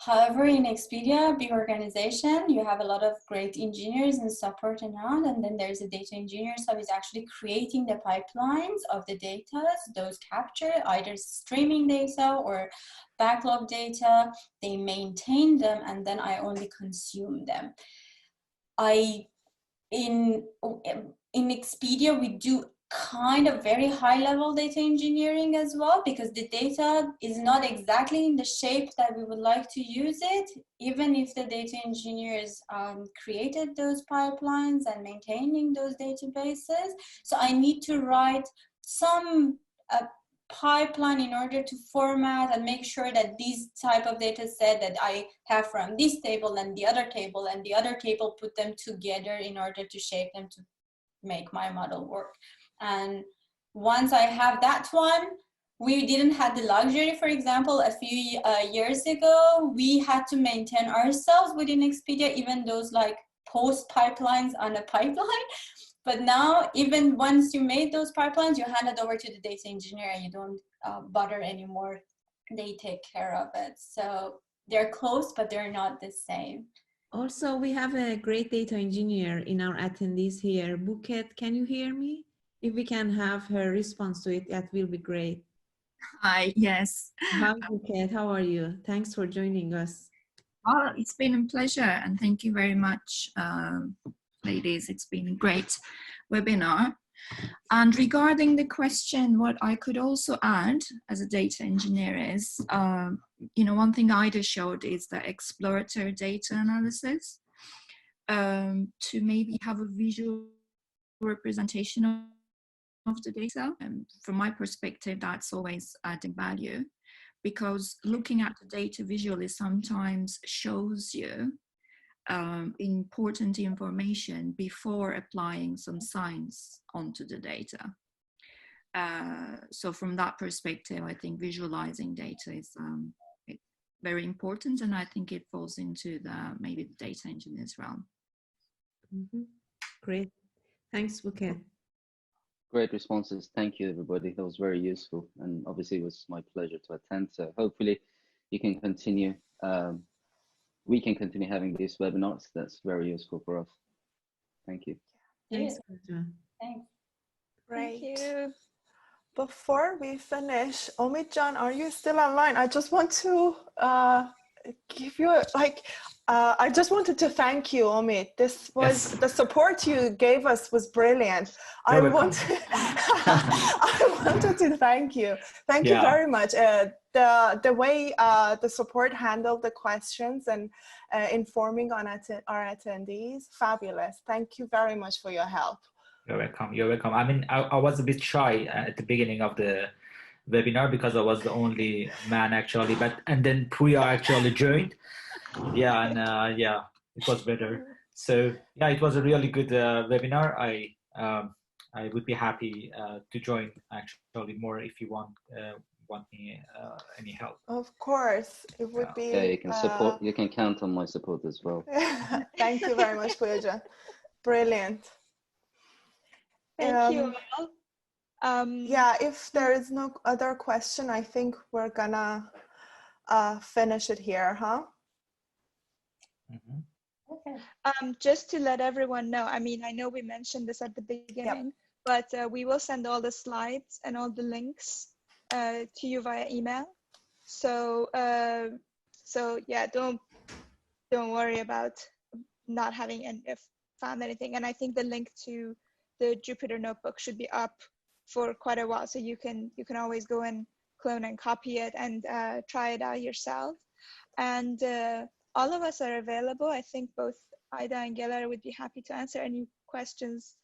However, in Expedia, big organization, you have a lot of great engineers and support around, and then there's a data engineer, so he's actually creating the pipelines of the data, those capture either streaming data or backlog data. They maintain them, and then I only consume them. In Expedia, we do kind of very high level data engineering as well, because the data is not exactly in the shape that we would like to use it, even if the data engineers created those pipelines and maintaining those databases. So I need to write some pipeline in order to format and make sure that these type of data set that I have from this table and the other table and the other table, put them together in order to shape them to make my model work. And once I have that one, we didn't have the luxury. For example, a few years ago, we had to maintain ourselves within Expedia, even those like post pipelines on a pipeline. But now, even once you made those pipelines, you hand it over to the data engineer and you don't bother anymore. They take care of it. So they're close, but they're not the same. Also, we have a great data engineer in our attendees here. Bouquet, can you hear me? If we can have her response to it, that will be great. Hi, yes. Hi, Bouquet, how are you? Thanks for joining us. Well, it's been a pleasure, and thank you very much, ladies. It's been a great webinar. And regarding the question, what I could also add as a data engineer is, one thing Aida showed is the exploratory data analysis, to maybe have a visual representation of the data. And from my perspective, that's always adding value, because looking at the data visually sometimes shows you important information before applying some science onto the data. So from that perspective, I think visualizing data is very important, and I think it falls into maybe the data engineer's realm. Mm-hmm. Great. Thanks, Bouquet. Great responses. Thank you, everybody. That was very useful. And obviously it was my pleasure to attend. So hopefully you can continue, we can continue having these webinars. That's very useful for us. Thank you. Thanks. Thanks. Great. Thank you. Before we finish, Omid-Jan, are you still online? I just want to give you I just wanted to thank you, Omid. This was the support you gave us was brilliant. I wanted to thank you. Thank you very much. The way the support handled the questions and informing on our attendees, fabulous. Thank you very much for your help. You're welcome. You're welcome. I mean, I was a bit shy at the beginning of the webinar because I was the only man actually, and then Puya actually joined. Yeah, and yeah, it was better. So yeah, it was a really good webinar. I would be happy to join actually more if you want me any help. Of course, it would be. Yeah, you can support. You can count on my support as well. Thank you very much, Puya. Brilliant. Thank you all. Yeah, if there is no other question, I think we're gonna finish it here, huh? Mm-hmm. Okay. Just to let everyone know, I mean, I know we mentioned this at the beginning, but we will send all the slides and all the links to you via email. So, so yeah, don't worry about not having found anything. And I think the link to the Jupyter notebook should be up for quite a while, so you can always go and clone and copy it and try it out yourself. And all of us are available. I think both Aida and Gelareh would be happy to answer any questions